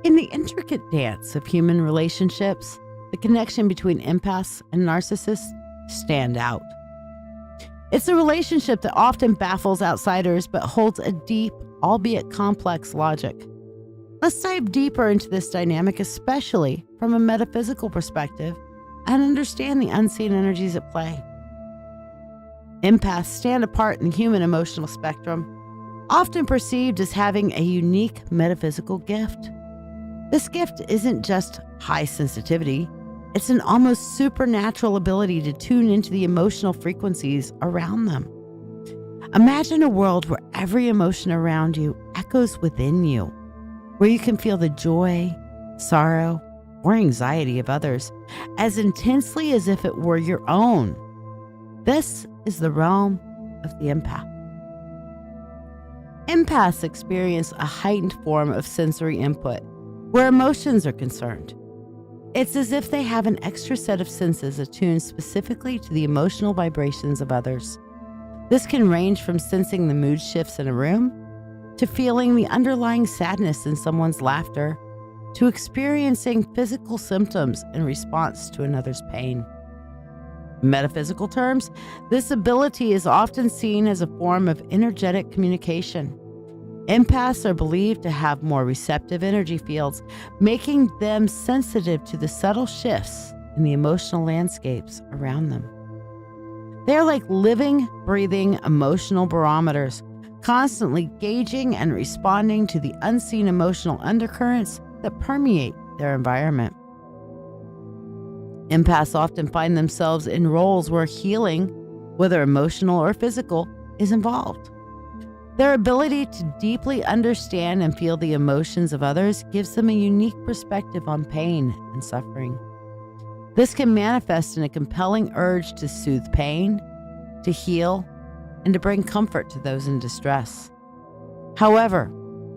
S1: In the intricate dance of human relationships, the connection between empaths and narcissists stand out. It's a relationship that often baffles outsiders but holds a deep, albeit complex logic. Let's dive deeper into this dynamic, especially from a metaphysical perspective, and understand the unseen energies at play. Empaths stand apart in the human emotional spectrum, often perceived as having a unique metaphysical gift. This gift isn't just high sensitivity, it's an almost supernatural ability to tune into the emotional frequencies around them. Imagine a world where every emotion around you echoes within you, where you can feel the joy, sorrow, or anxiety of others as intensely as if it were your own. This is the realm of the empath. Empaths experience a heightened form of sensory input where emotions are concerned. It's as if they have an extra set of senses attuned specifically to the emotional vibrations of others. This can range from sensing the mood shifts in a room, to feeling the underlying sadness in someone's laughter, to experiencing physical symptoms in response to another's pain. In metaphysical terms, this ability is often seen as a form of energetic communication. Empaths are believed to have more receptive energy fields, making them sensitive to the subtle shifts in the emotional landscapes around them. They are like living, breathing emotional barometers, constantly gauging and responding to the unseen emotional undercurrents that permeate their environment. Empaths often find themselves in roles where healing, whether emotional or physical, is involved. Their ability to deeply understand and feel the emotions of others gives them a unique perspective on pain and suffering. This can manifest in a compelling urge to soothe pain, to heal, and to bring comfort to those in distress. However,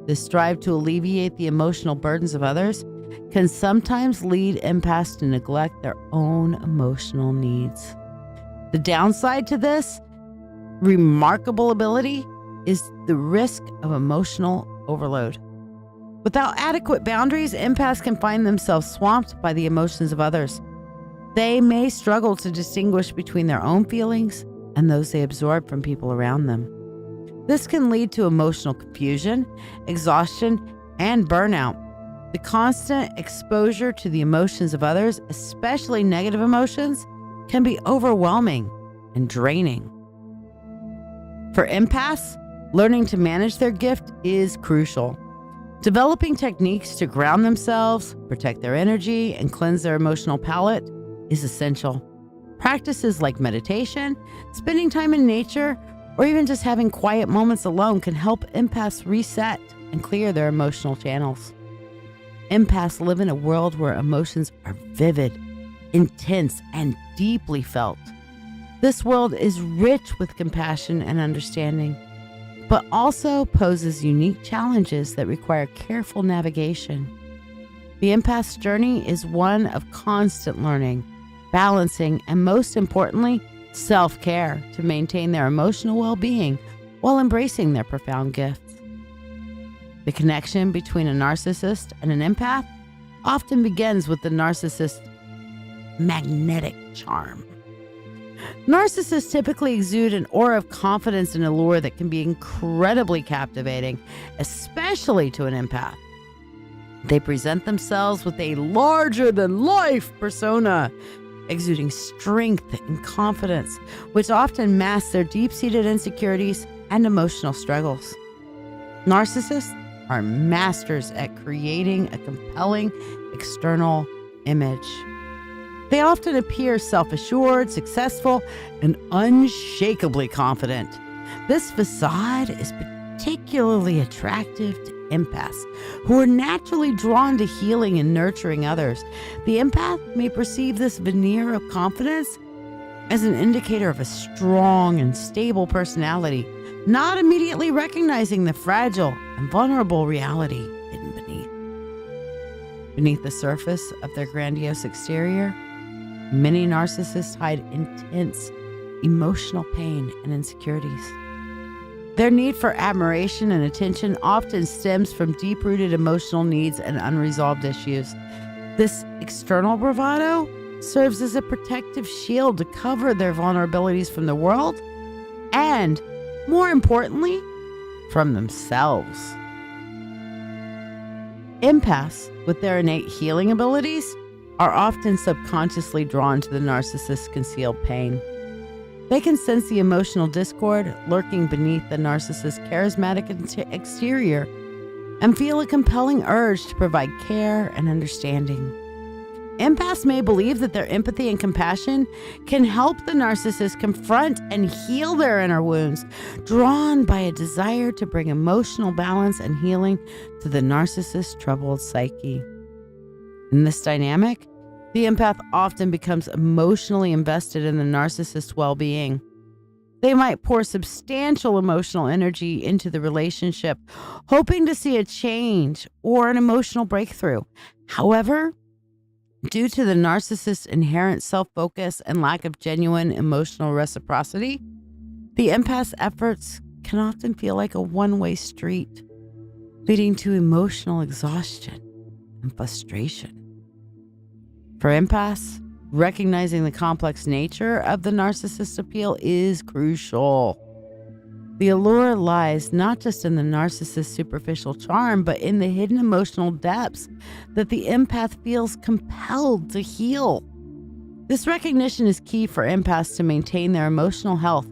S1: this drive to alleviate the emotional burdens of others can sometimes lead empaths to neglect their own emotional needs. The downside to this remarkable ability is the risk of emotional overload. Without adequate boundaries, empaths can find themselves swamped by the emotions of others. They may struggle to distinguish between their own feelings and those they absorb from people around them. This can lead to emotional confusion, exhaustion, and burnout. The constant exposure to the emotions of others, especially negative emotions, can be overwhelming and draining. For empaths, learning to manage their gift is crucial. Developing techniques to ground themselves, protect their energy, and cleanse their emotional palette is essential. Practices like meditation, spending time in nature, or even just having quiet moments alone can help empaths reset and clear their emotional channels. Empaths live in a world where emotions are vivid, intense, and deeply felt. This world is rich with compassion and understanding, but also poses unique challenges that require careful navigation. The empath's journey is one of constant learning, balancing, and most importantly, self-care to maintain their emotional well-being while embracing their profound gifts. The connection between a narcissist and an empath often begins with the narcissist's magnetic charm. Narcissists typically exude an aura of confidence and allure that can be incredibly captivating, especially to an empath. They present themselves with a larger-than-life persona, exuding strength and confidence, which often masks their deep-seated insecurities and emotional struggles. Narcissists are masters at creating a compelling external image. They often appear self-assured, successful, and unshakably confident. This facade is particularly attractive to empaths, who are naturally drawn to healing and nurturing others. The empath may perceive this veneer of confidence as an indicator of a strong and stable personality, not immediately recognizing the fragile and vulnerable reality hidden beneath. Beneath the surface of their grandiose exterior, many narcissists hide intense emotional pain and insecurities. Their need for admiration and attention often stems from deep-rooted emotional needs and unresolved issues. This external bravado serves as a protective shield to cover their vulnerabilities from the world and, more importantly, from themselves. Empaths, with their innate healing abilities, are often subconsciously drawn to the narcissist's concealed pain. They can sense the emotional discord lurking beneath the narcissist's charismatic exterior and feel a compelling urge to provide care and understanding. Empaths may believe that their empathy and compassion can help the narcissist confront and heal their inner wounds, drawn by a desire to bring emotional balance and healing to the narcissist's troubled psyche. In this dynamic, the empath often becomes emotionally invested in the narcissist's well-being. They might pour substantial emotional energy into the relationship, hoping to see a change or an emotional breakthrough. However, due to the narcissist's inherent self-focus and lack of genuine emotional reciprocity, the empath's efforts can often feel like a one-way street, leading to emotional exhaustion and frustration. For empaths, recognizing the complex nature of the narcissist's appeal is crucial. The allure lies not just in the narcissist's superficial charm, but in the hidden emotional depths that the empath feels compelled to heal. This recognition is key for empaths to maintain their emotional health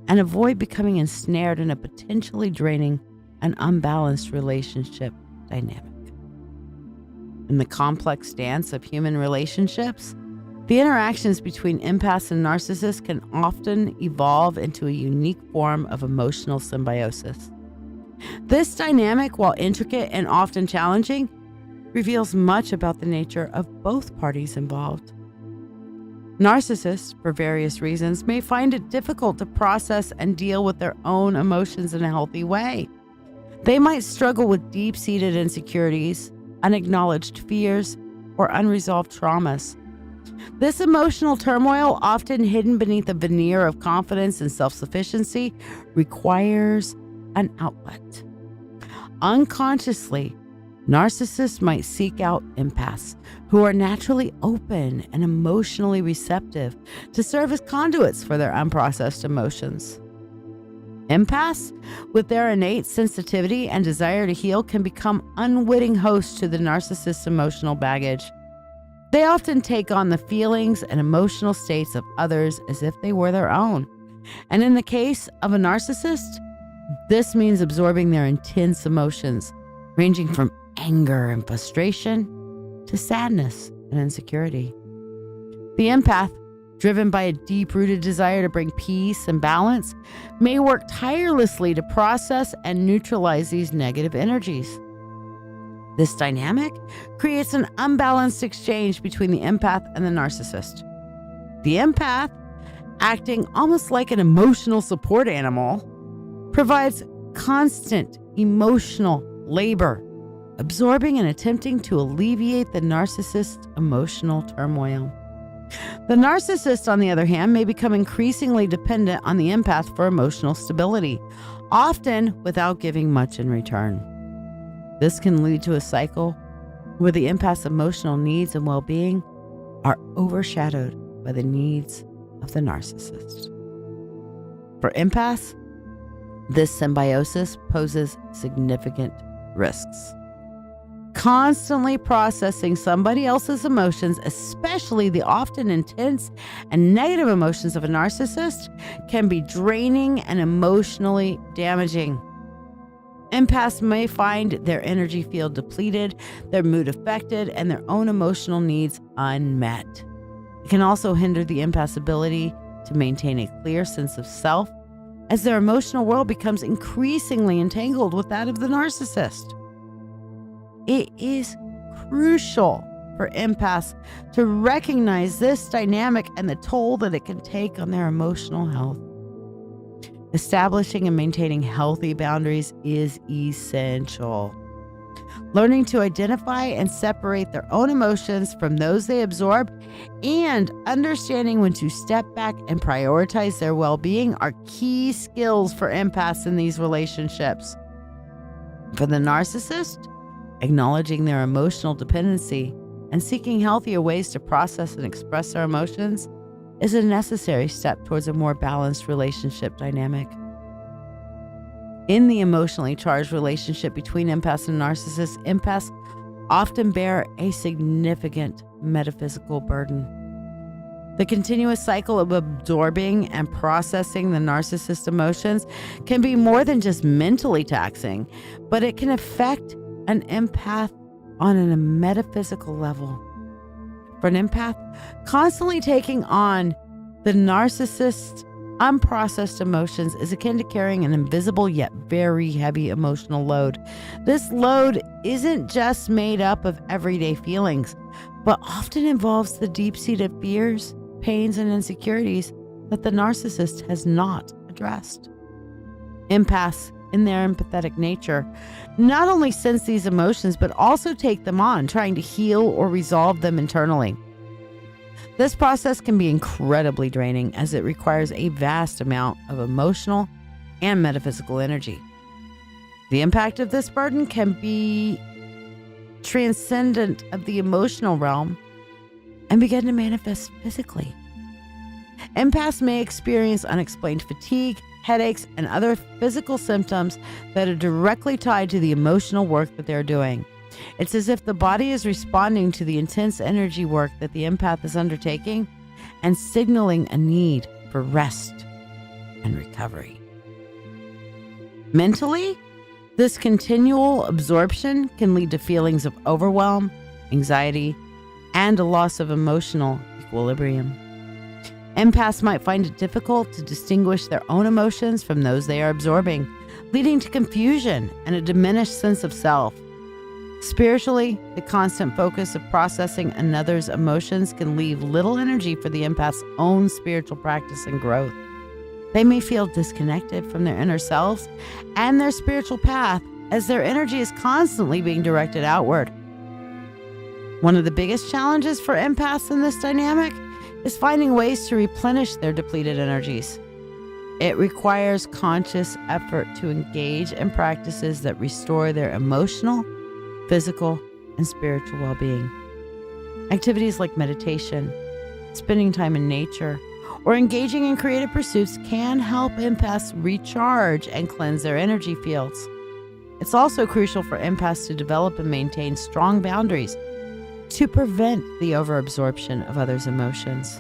S1: and avoid becoming ensnared in a potentially draining and unbalanced relationship dynamic. In the complex dance of human relationships, the interactions between empaths and narcissists can often evolve into a unique form of emotional symbiosis. This dynamic, while intricate and often challenging, reveals much about the nature of both parties involved. Narcissists, for various reasons, may find it difficult to process and deal with their own emotions in a healthy way. They might struggle with deep-seated insecurities, unacknowledged fears, or unresolved traumas. This emotional turmoil, often hidden beneath a veneer of confidence and self-sufficiency, requires an outlet. Unconsciously, narcissists might seek out empaths who are naturally open and emotionally receptive to serve as conduits for their unprocessed emotions. Empaths, with their innate sensitivity and desire to heal, can become unwitting hosts to the narcissist's emotional baggage. They often take on the feelings and emotional states of others as if they were their own. And in the case of a narcissist, this means absorbing their intense emotions, ranging from anger and frustration to sadness and insecurity. The empath, driven by a deep-rooted desire to bring peace and balance, may work tirelessly to process and neutralize these negative energies. This dynamic creates an unbalanced exchange between the empath and the narcissist. The empath, acting almost like an emotional support animal, provides constant emotional labor, absorbing and attempting to alleviate the narcissist's emotional turmoil. The narcissist, on the other hand, may become increasingly dependent on the empath for emotional stability, often without giving much in return. This can lead to a cycle where the empath's emotional needs and well-being are overshadowed by the needs of the narcissist. For empaths, this symbiosis poses significant risks. Constantly processing somebody else's emotions, especially the often intense and negative emotions of a narcissist, can be draining and emotionally damaging. Empaths may find their energy field depleted, their mood affected, and their own emotional needs unmet. It can also hinder the empath's ability to maintain a clear sense of self, as their emotional world becomes increasingly entangled with that of the narcissist. It is crucial for empaths to recognize this dynamic and the toll that it can take on their emotional health. Establishing and maintaining healthy boundaries is essential. Learning to identify and separate their own emotions from those they absorb, and understanding when to step back and prioritize their well-being are key skills for empaths in these relationships. For the narcissist, acknowledging their emotional dependency and seeking healthier ways to process and express their emotions is a necessary step towards a more balanced relationship dynamic. In the emotionally charged relationship between empaths and narcissists, empaths often bear a significant metaphysical burden. The continuous cycle of absorbing and processing the narcissist's emotions can be more than just mentally taxing, but it can affect an empath on a metaphysical level. For an empath, constantly taking on the narcissist's unprocessed emotions is akin to carrying an invisible yet very heavy emotional load. This load isn't just made up of everyday feelings, but often involves the deep-seated fears, pains, and insecurities that the narcissist has not addressed. Empaths, in their empathetic nature, not only sense these emotions, but also take them on, trying to heal or resolve them internally. This process can be incredibly draining, as it requires a vast amount of emotional and metaphysical energy. The impact of this burden can be transcendent of the emotional realm and begin to manifest physically. Empaths may experience unexplained fatigue, headaches, and other physical symptoms that are directly tied to the emotional work that they're doing. It's as if the body is responding to the intense energy work that the empath is undertaking and signaling a need for rest and recovery. Mentally, this continual absorption can lead to feelings of overwhelm, anxiety, and a loss of emotional equilibrium. Empaths might find it difficult to distinguish their own emotions from those they are absorbing, leading to confusion and a diminished sense of self. Spiritually, the constant focus of processing another's emotions can leave little energy for the empath's own spiritual practice and growth. They may feel disconnected from their inner selves and their spiritual path as their energy is constantly being directed outward. One of the biggest challenges for empaths in this dynamic is finding ways to replenish their depleted energies. It requires conscious effort to engage in practices that restore their emotional, physical, and spiritual well-being. Activities like meditation, spending time in nature, or engaging in creative pursuits can help empaths recharge and cleanse their energy fields. It's also crucial for empaths to develop and maintain strong boundaries to prevent the overabsorption of others' emotions.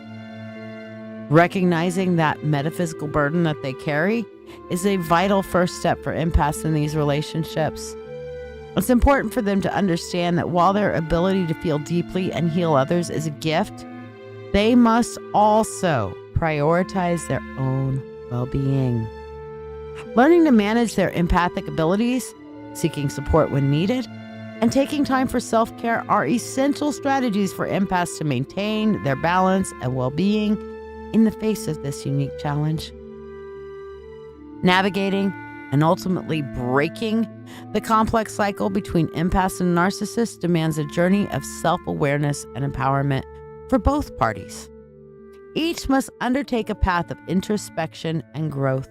S1: Recognizing that metaphysical burden that they carry is a vital first step for empaths in these relationships. It's important for them to understand that while their ability to feel deeply and heal others is a gift, they must also prioritize their own well-being. Learning to manage their empathic abilities, seeking support when needed, and taking time for self-care are essential strategies for empaths to maintain their balance and well-being in the face of this unique challenge. Navigating and ultimately breaking the complex cycle between empaths and narcissists demands a journey of self-awareness and empowerment for both parties. Each must undertake a path of introspection and growth,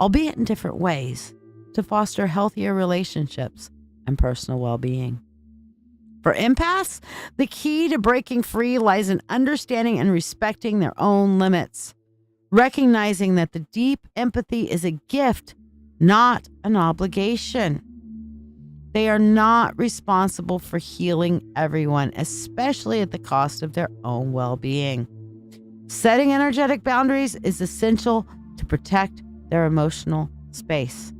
S1: albeit in different ways, to foster healthier relationships and personal well-being. For empaths, the key to breaking free lies in understanding and respecting their own limits, recognizing that the deep empathy is a gift, not an obligation. They are not responsible for healing everyone, especially at the cost of their own well-being. Setting energetic boundaries is essential to protect their emotional space.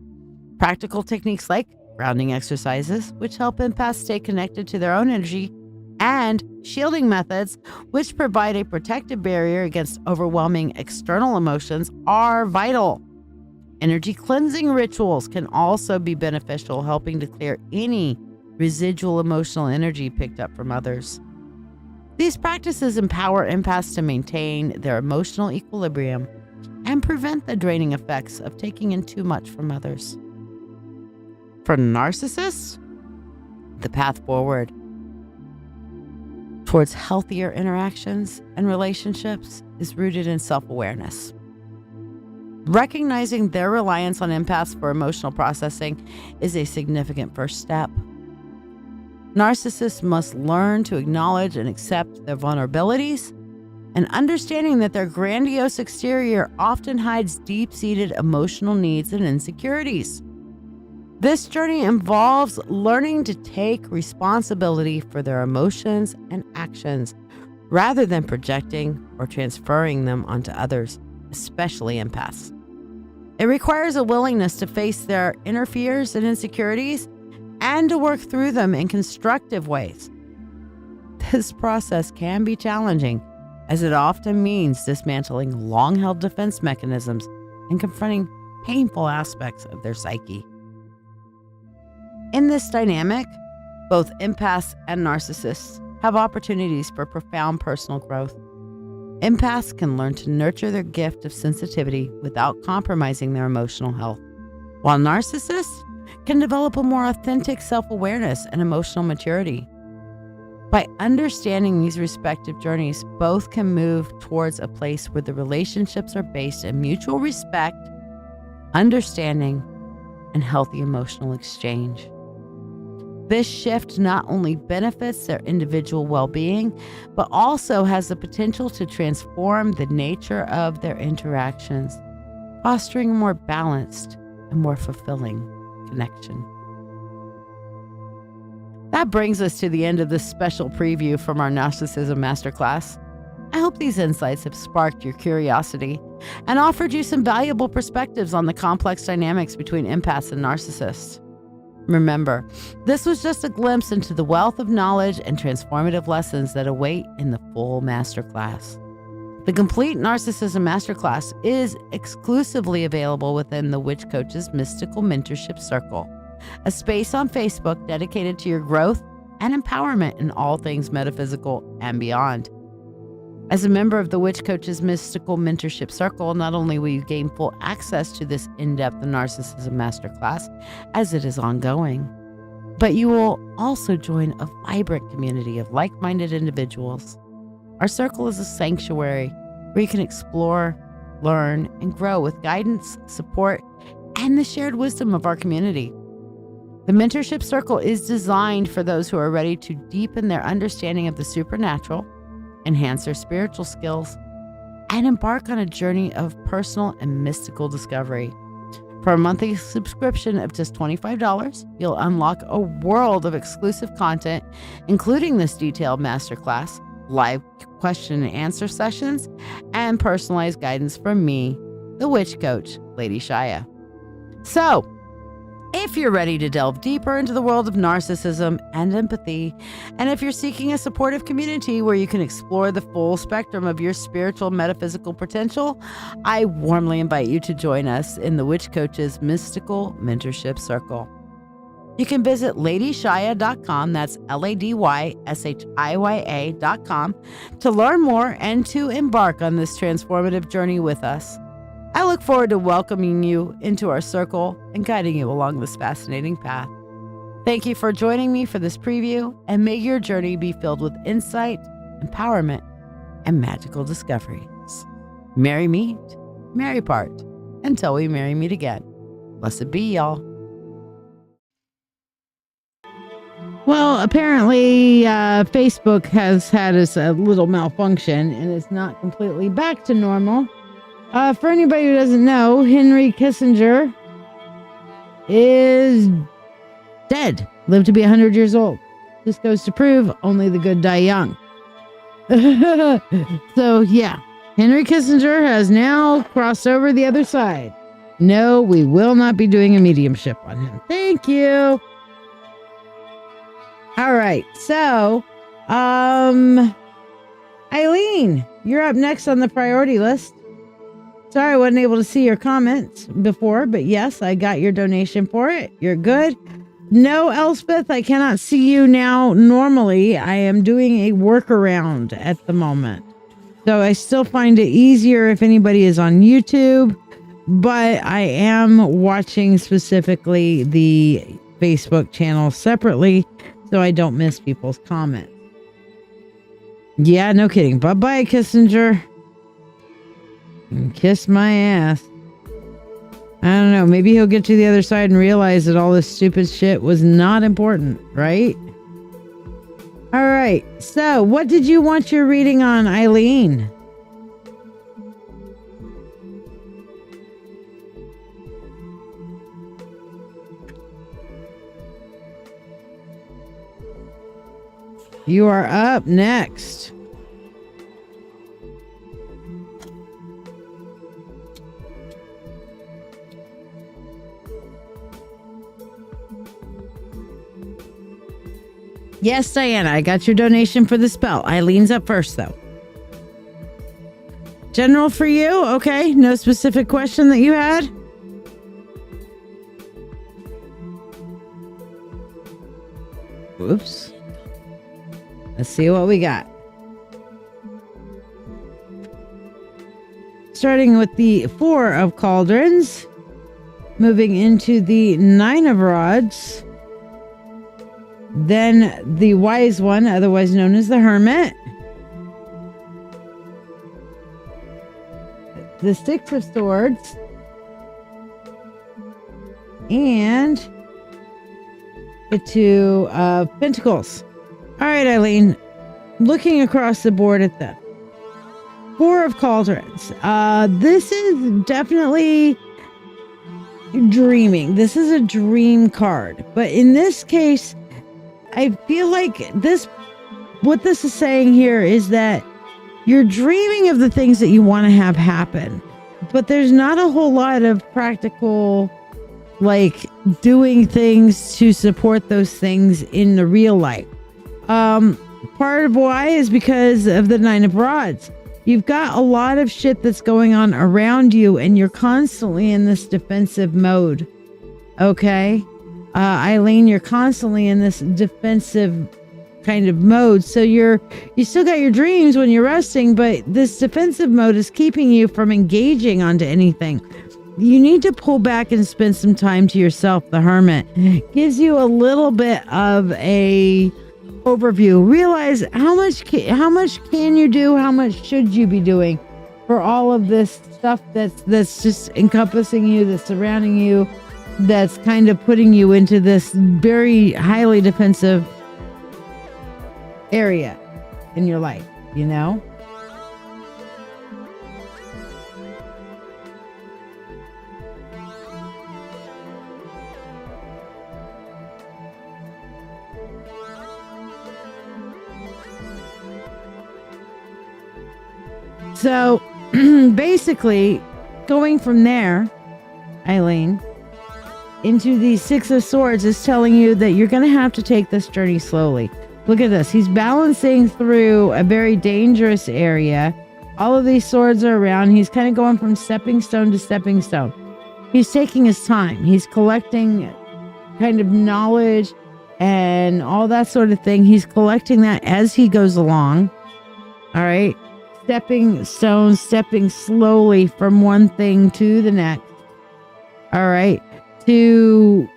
S1: Practical techniques like grounding exercises, which help empaths stay connected to their own energy, and shielding methods, which provide a protective barrier against overwhelming external emotions, are vital. Energy cleansing rituals can also be beneficial, helping to clear any residual emotional energy picked up from others. These practices empower empaths to maintain their emotional equilibrium and prevent the draining effects of taking in too much from others. For narcissists, the path forward towards healthier interactions and relationships is rooted in self-awareness. Recognizing their reliance on empaths for emotional processing is a significant first step. Narcissists must learn to acknowledge and accept their vulnerabilities, and understanding that their grandiose exterior often hides deep-seated emotional needs and insecurities. This journey involves learning to take responsibility for their emotions and actions rather than projecting or transferring them onto others, especially empaths. It requires a willingness to face their inner fears and insecurities and to work through them in constructive ways. This process can be challenging, as it often means dismantling long-held defense mechanisms and confronting painful aspects of their psyche. In this dynamic, both empaths and narcissists have opportunities for profound personal growth. Empaths can learn to nurture their gift of sensitivity without compromising their emotional health, while narcissists can develop a more authentic self-awareness and emotional maturity. By understanding these respective journeys, both can move towards a place where the relationships are based in mutual respect, understanding, and healthy emotional exchange. This shift not only benefits their individual well-being, but also has the potential to transform the nature of their interactions, fostering a more balanced and more fulfilling connection. That brings us to the end of this special preview from our Narcissism Masterclass. I hope these insights have sparked your curiosity and offered you some valuable perspectives on the complex dynamics between empaths and narcissists. Remember, this was just a glimpse into the wealth of knowledge and transformative lessons that await in the full masterclass. The complete Narcissism Masterclass is exclusively available within the Witch Coach's Mystical Mentorship Circle, a space on Facebook dedicated to your growth and empowerment in all things metaphysical and beyond. As a member of the Witch Coach's Mystical Mentorship Circle, not only will you gain full access to this in-depth Narcissism Masterclass as it is ongoing, but you will also join a vibrant community of like-minded individuals. Our circle is a sanctuary where you can explore, learn, and grow with guidance, support, and the shared wisdom of our community. The Mentorship Circle is designed for those who are ready to deepen their understanding of the supernatural, enhance their spiritual skills, and embark on a journey of personal and mystical discovery. For a monthly subscription of just $25, you'll unlock a world of exclusive content, including this detailed masterclass, live question and answer sessions, and personalized guidance from me, the Witch Coach, Lady Shiya. So, if you're ready to delve deeper into the world of narcissism and empathy, and if you're seeking a supportive community where you can explore the full spectrum of your spiritual metaphysical potential, I warmly invite you to join us in the Witch Coach's Mystical Mentorship Circle. You can visit ladyshiya.com, that's LADYSHIYA.com, to learn more and to embark on this transformative journey with us. I look forward to welcoming you into our circle and guiding you along this fascinating path. Thank you for joining me for this preview, and may your journey be filled with insight, empowerment, and magical discoveries. Merry meet, merry part, until we merry meet again. Blessed be, y'all. Well, apparently Facebook has had a little malfunction and it's not completely back to normal. For anybody who doesn't know, Henry Kissinger is dead. Lived to be 100 years old. This goes to prove only the good die young. So, yeah. Henry Kissinger has now crossed over the other side. No, we will not be doing a mediumship on him. Thank you. All right. So, Eileen, you're up next on the priority list. Sorry I wasn't able to see your comments before, but yes, I got your donation for it. You're good. No, Elspeth, I cannot see you now. Normally, I am doing a workaround at the moment. So I still find it easier if anybody is on YouTube, but I am watching specifically the Facebook channel separately so I don't miss people's comments. Yeah, no kidding. Bye-bye, Kissinger. Kiss my ass. I don't know. Maybe he'll get to the other side and realize that all this stupid shit was not important, right? All right. So, what did you want your reading on, Eileen? You are up next. Yes, Diana, I got your donation for the spell. Eileen's up first, though. General for you? Okay. No specific question that you had? Whoops. Let's see what we got. Starting with the 4 of Cauldrons. Moving into the 9 of Rods. Then the Wise One, otherwise known as the Hermit. The 6 of Swords. And the 2 of Pentacles. All right, Eileen. Looking across the board at them. Four of Cauldrons. This is definitely dreaming. This is a dream card. But in this case, I feel like what this is saying here is that you're dreaming of the things that you want to have happen. But there's not a whole lot of practical, like, doing things to support those things in the real life. Part of why is because of the Nine of Rods. You've got a lot of shit that's going on around you, and you're constantly in this defensive mode. Okay? Eileen, you're constantly in this defensive kind of mode. So you still got your dreams when you're resting, but this defensive mode is keeping you from engaging onto anything. You need to pull back and spend some time to yourself. The Hermit gives you a little bit of a overview. Realize how much can you do? How much should you be doing for all of this stuff that's just encompassing you, that's surrounding you, that's kind of putting you into this very highly defensive area in your life, you know? So basically, going from there, Eileen, into the Six of Swords is telling you that you're going to have to take this journey slowly. Look at this. He's balancing through a very dangerous area. All of these swords are around. He's kind of going from stepping stone to stepping stone. He's taking his time. He's collecting kind of knowledge and all that sort of thing. He's collecting that as he goes along. All right. Stepping stones, stepping slowly from one thing to the next. All right. To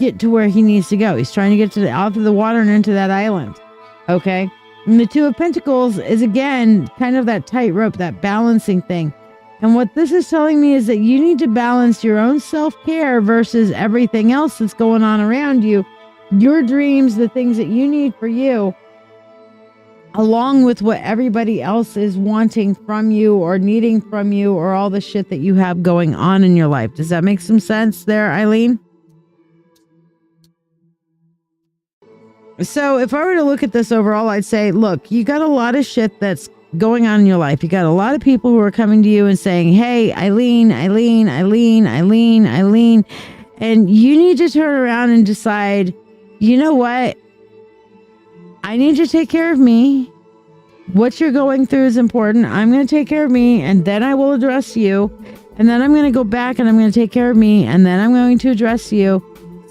S1: get to where he needs to go. He's trying to get out of the water and into that island. Okay. And the Two of Pentacles is, again, kind of that tightrope, that balancing thing. And what this is telling me is that you need to balance your own self-care versus everything else that's going on around you. Your dreams, the things that you need for you, along with what everybody else is wanting from you or needing from you, or all the shit that you have going on in your life. Does that make some sense there, Eileen? So if I were to look at this overall, I'd say, look, you got a lot of shit that's going on in your life. You got a lot of people who are coming to you and saying, hey, Eileen. And you need to turn around and decide, you know what? I need to take care of me. What you're going through is important. I'm going to take care of me, and then I will address you. And then I'm going to go back and I'm going to take care of me, and then I'm going to address you,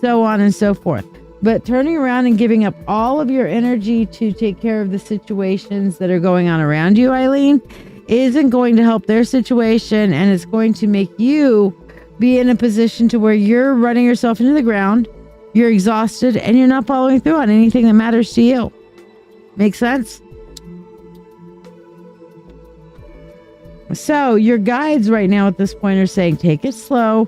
S1: so on and so forth. But turning around and giving up all of your energy to take care of the situations that are going on around you, Eileen, isn't going to help their situation, and it's going to make you be in a position to where you're running yourself into the ground, you're exhausted, and you're not following through on anything that matters to you. Make sense? So your guides right now at this point are saying, take it slow,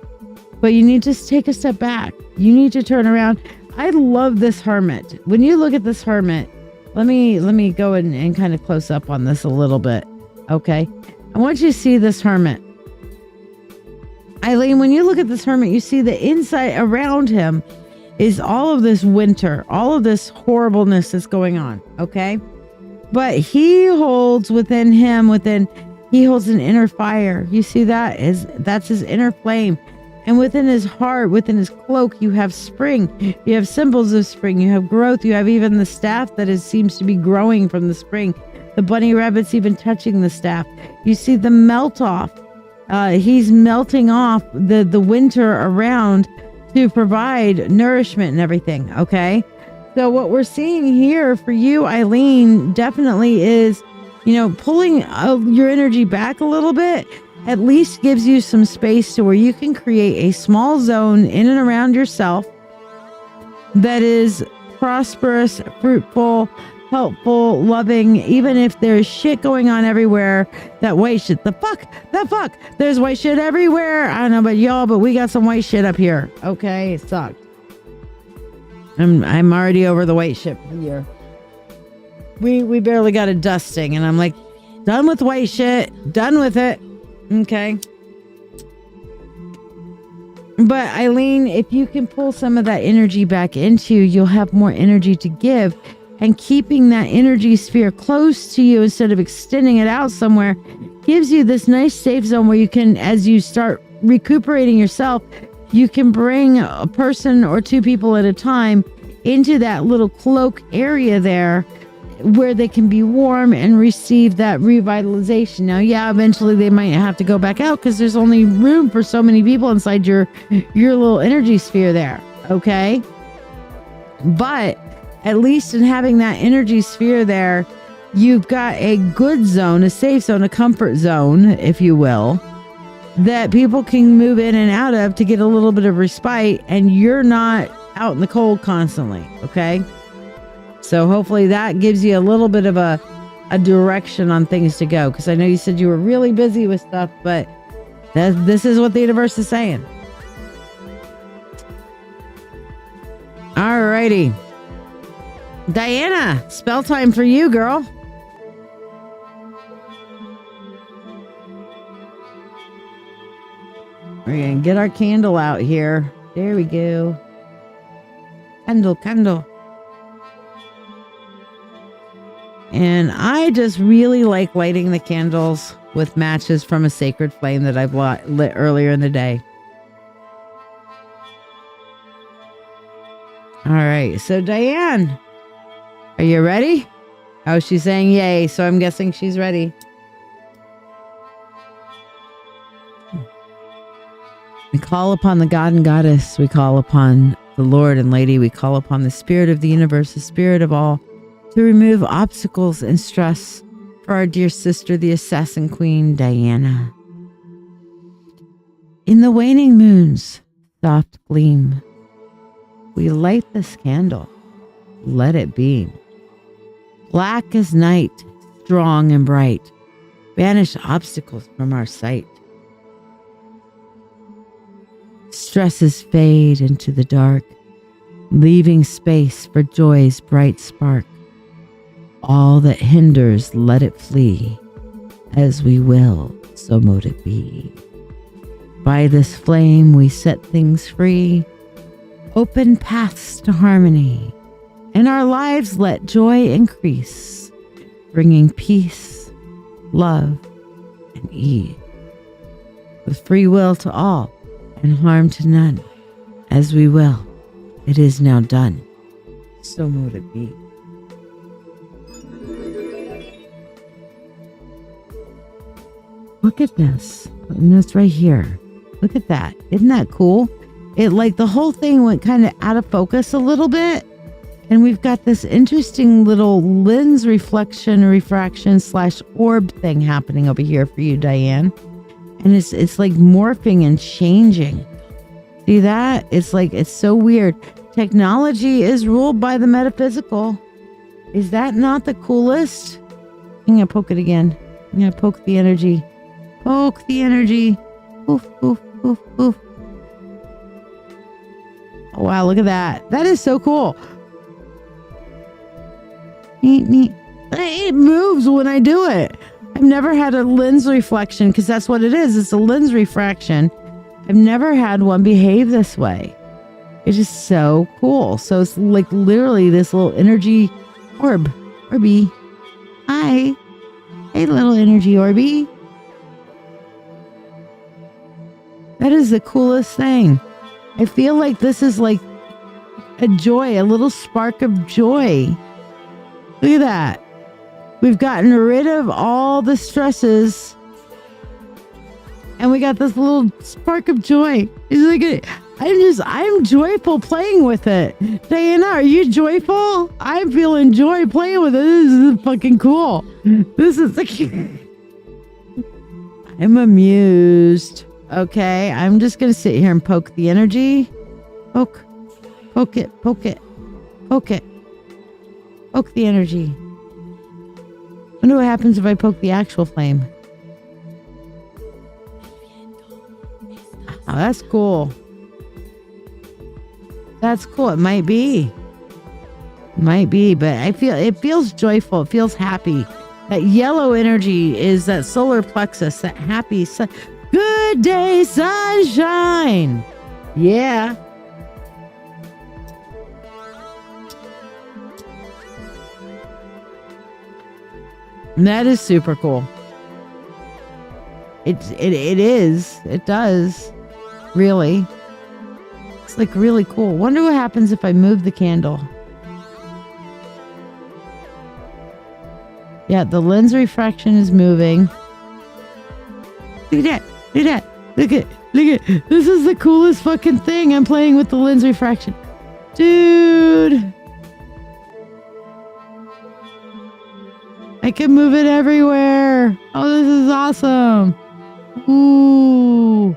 S1: but you need to take a step back. You need to turn around. I love this Hermit. When you look at this Hermit, let me go and kind of close up on this a little bit. Okay. I want you to see this Hermit. Eileen, when you look at this Hermit, you see the inside around him is all of this winter, all of this horribleness that's going on. Okay. But he holds within him, he holds an inner fire. You see that? That's his inner flame. And within his heart, within his cloak, you have spring. You have symbols of spring. You have growth. You have even the staff that seems to be growing from the spring. The bunny rabbit's even touching the staff. You see the melt off. He's melting off the winter around to provide nourishment and everything. Okay. So what we're seeing here for you, Eileen, definitely is, pulling your energy back a little bit. At least gives you some space to where you can create a small zone in and around yourself that is prosperous, fruitful, helpful, loving, even if there's shit going on everywhere. That white shit, the fuck, there's white shit everywhere. I don't know about y'all, but we got some white shit up here. Okay, it sucked. I'm already over the white shit for the year. We barely got a dusting, and I'm like, Done with white shit. Done with it. Okay. But Eileen, if you can pull some of that energy back into you, you'll have more energy to give. And keeping that energy sphere close to you instead of extending it out somewhere gives you this nice safe zone where you can, as you start recuperating yourself, you can bring a person or two people at a time into that little cloak area there where they can be warm and receive that revitalization. Now, yeah, eventually they might have to go back out because there's only room for so many people inside your little energy sphere there. Okay. But at least in having that energy sphere there, you've got a good zone, a safe zone, a comfort zone, if you will, that people can move in and out of to get a little bit of respite, and you're not out in the cold constantly. Okay. So hopefully that gives you a little bit of a direction on things to go. Because I know you said you were really busy with stuff, but this is what the universe is saying. Alrighty. Diana, spell time for you, girl. We're going to get our candle out here. There we go. Candle. And I just really like lighting the candles with matches from a sacred flame that I've lit earlier in the day. All right. So Diane, are you ready? Oh, she's saying yay. So I'm guessing she's ready. We call upon the God and Goddess. We call upon the Lord and Lady. We call upon the Spirit of the universe, the Spirit of all, to remove obstacles and stress for our dear sister, the Assassin Queen, Diana. In the waning moon's soft gleam, we light this candle. Let it beam. Black as night, strong and bright. Banish obstacles from our sight. Stresses fade into the dark, leaving space for joy's bright spark. All that hinders, let it flee. As we will, so mote it be. By this flame we set things free, open paths to harmony. In our lives let joy increase, bringing peace, love, and ease. With free will to all and harm to none. As we will, it is now done. So mote it be. Look at this. And that's right here. Look at that. Isn't that cool? It like the whole thing went kind of out of focus a little bit. And we've got this interesting little lens refraction / orb thing happening over here for you, Diane. And it's like morphing and changing. See that? It's like, it's so weird. Technology is ruled by the metaphysical. Is that not the coolest? I'm going to poke it again. I'm going to poke the energy. Poke the energy. Oof, oof, oof, oof. Oh, wow, look at that. That is so cool. Neat, neat. It moves when I do it. I've never had a lens reflection because that's what it is. It's a lens refraction. I've never had one behave this way. It's just so cool. So it's like literally this little energy orb. Orby. Hi. Hey, little energy Orby. That is the coolest thing. I feel like this is like a joy, a little spark of joy. Look at that. We've gotten rid of all the stresses. And we got this little spark of joy. It's like I'm joyful playing with it. Diana, are you joyful? I'm feeling joy playing with it. This is fucking cool. This is like I'm amused. Okay, I'm just gonna sit here and poke the energy. Poke it, poke it, poke it. Poke the energy. Wonder what happens if I poke the actual flame. Oh, that's cool. That's cool. It might be. But it feels joyful. It feels happy. That yellow energy is that solar plexus, that happy good day sunshine. Yeah. And that is super cool. It is. It does. Really. It's like really cool. Wonder what happens if I move the candle. Yeah, the lens refraction is moving. Look at that. Look at that. Look at. This is the coolest fucking thing. I'm playing with the lens refraction. Dude. I can move it everywhere. Oh, this is awesome. Ooh.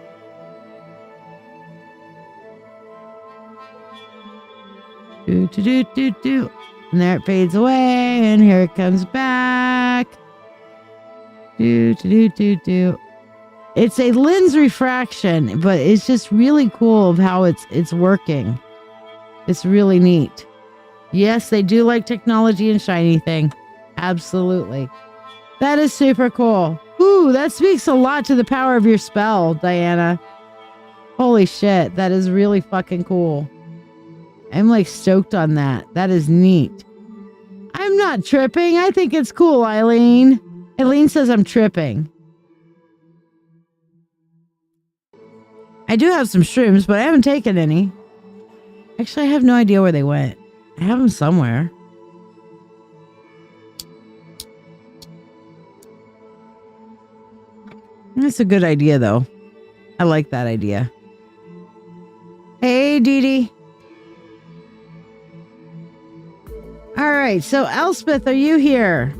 S1: Do. And there it fades away, and here it comes back. Do. It's a lens refraction, but it's just really cool of how it's working. It's really neat. Yes, they do like technology and shiny thing. Absolutely. That is super cool. Ooh, that speaks a lot to the power of your spell, Diana. Holy shit, that is really fucking cool. I'm like stoked on that. That is neat. I'm not tripping. I think it's cool, Eileen. Eileen says I'm tripping. I do have some shrooms, but I haven't taken any. Actually, I have no idea where they went. I have them somewhere. That's a good idea, though. I like that idea. Hey, Dee Dee. All right, so Elspeth, are you here?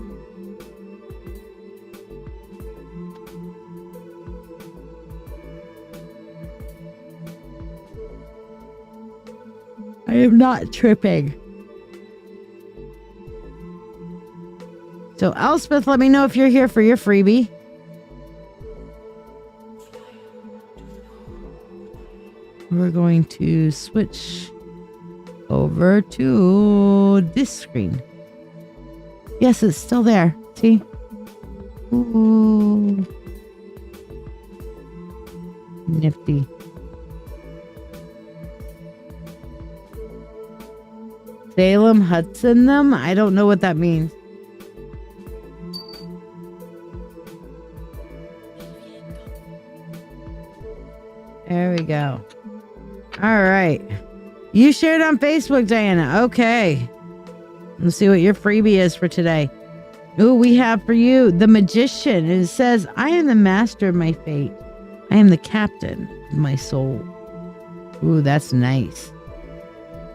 S1: I am not tripping. So Elspeth, let me know if you're here for your freebie. We're going to switch over to this screen. Yes, it's still there. See? Ooh. Nifty. Salem Hudson them? I don't know what that means. There we go. All right. You shared on Facebook, Diana. Okay. Let's see what your freebie is for today. Ooh, we have for you the Magician. It says, I am the master of my fate. I am the captain of my soul. Ooh, that's nice.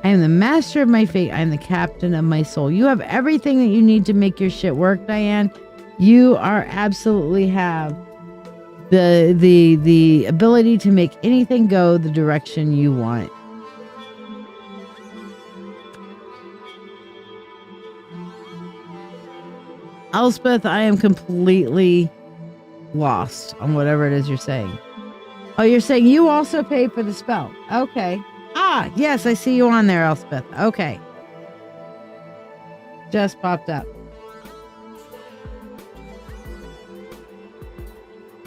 S1: I am the master of my fate. I am the captain of my soul. You have everything that you need to make your shit work, Diane. You are absolutely have the ability to make anything go the direction you want. Elspeth, I am completely lost on whatever it is you're saying. Oh, you're saying you also pay for the spell. Okay. Ah, yes, I see you on there, Elspeth. Okay. Just popped up.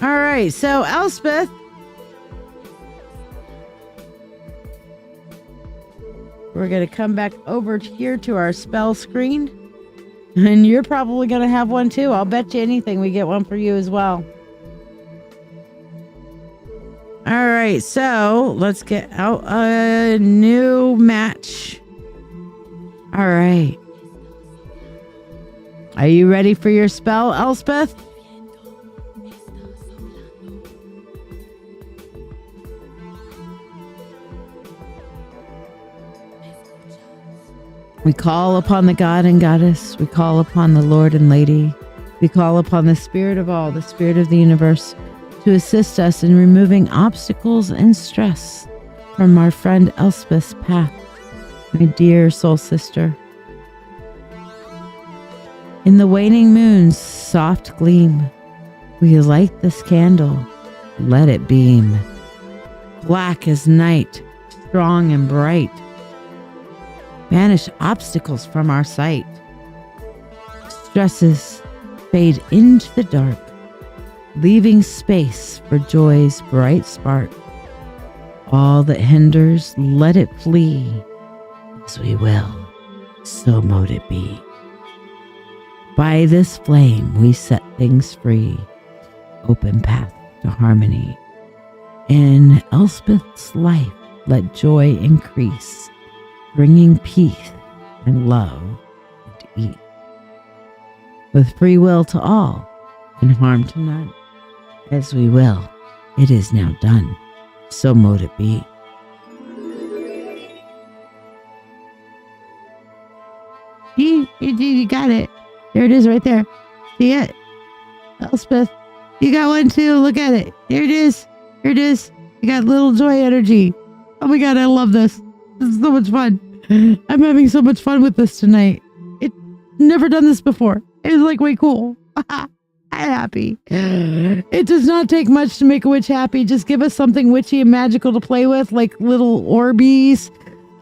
S1: All right, so Elspeth. We're going to come back over here to our spell screen. And you're probably going to have one too. I'll bet you anything we get one for you as well. All right, so let's get out a new match. All right. Are you ready for your spell, Elspeth? We call upon the God and Goddess. We call upon the Lord and Lady. We call upon the Spirit of all, the Spirit of the universe, to assist us in removing obstacles and stress from our friend Elspeth's path, my dear soul sister. In the waning moon's soft gleam, we light this candle. Let it beam. Black as night, strong and bright. Banish obstacles from our sight. Stresses, fade into the dark, leaving space for joy's bright spark. All that hinders, let it flee. As we will, so mote it be. By this flame we set things free, open path to harmony. In Elspeth's life, let joy increase, bringing peace and love to ease. With free will to all and harm to none. As we will, it is now done, so mote it be. You got it. There it is right there. See it? Elspeth, you got one too. Look at it. There it is. Here it is. You got little joy energy. Oh my God, I love this. This is so much fun. I'm having so much fun with this tonight. Never done this before. It was like way cool. I'm happy. It does not take much to make a witch happy. Just give us something witchy and magical to play with, like little Orbeez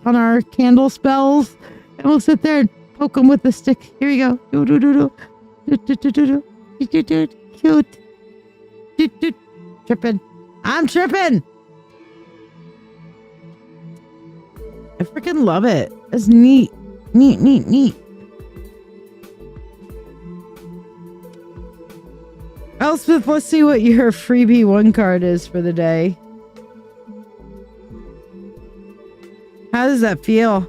S1: on our candle spells. And we'll sit there and poke them with the stick. Here we go. Do do do do. Do do do do do. Do do. Cute. Do do. Tripping. I'm tripping. I freaking love it. It's neat. Neat, neat, neat. Elspeth, let's see what your freebie 1 card is for the day. How does that feel?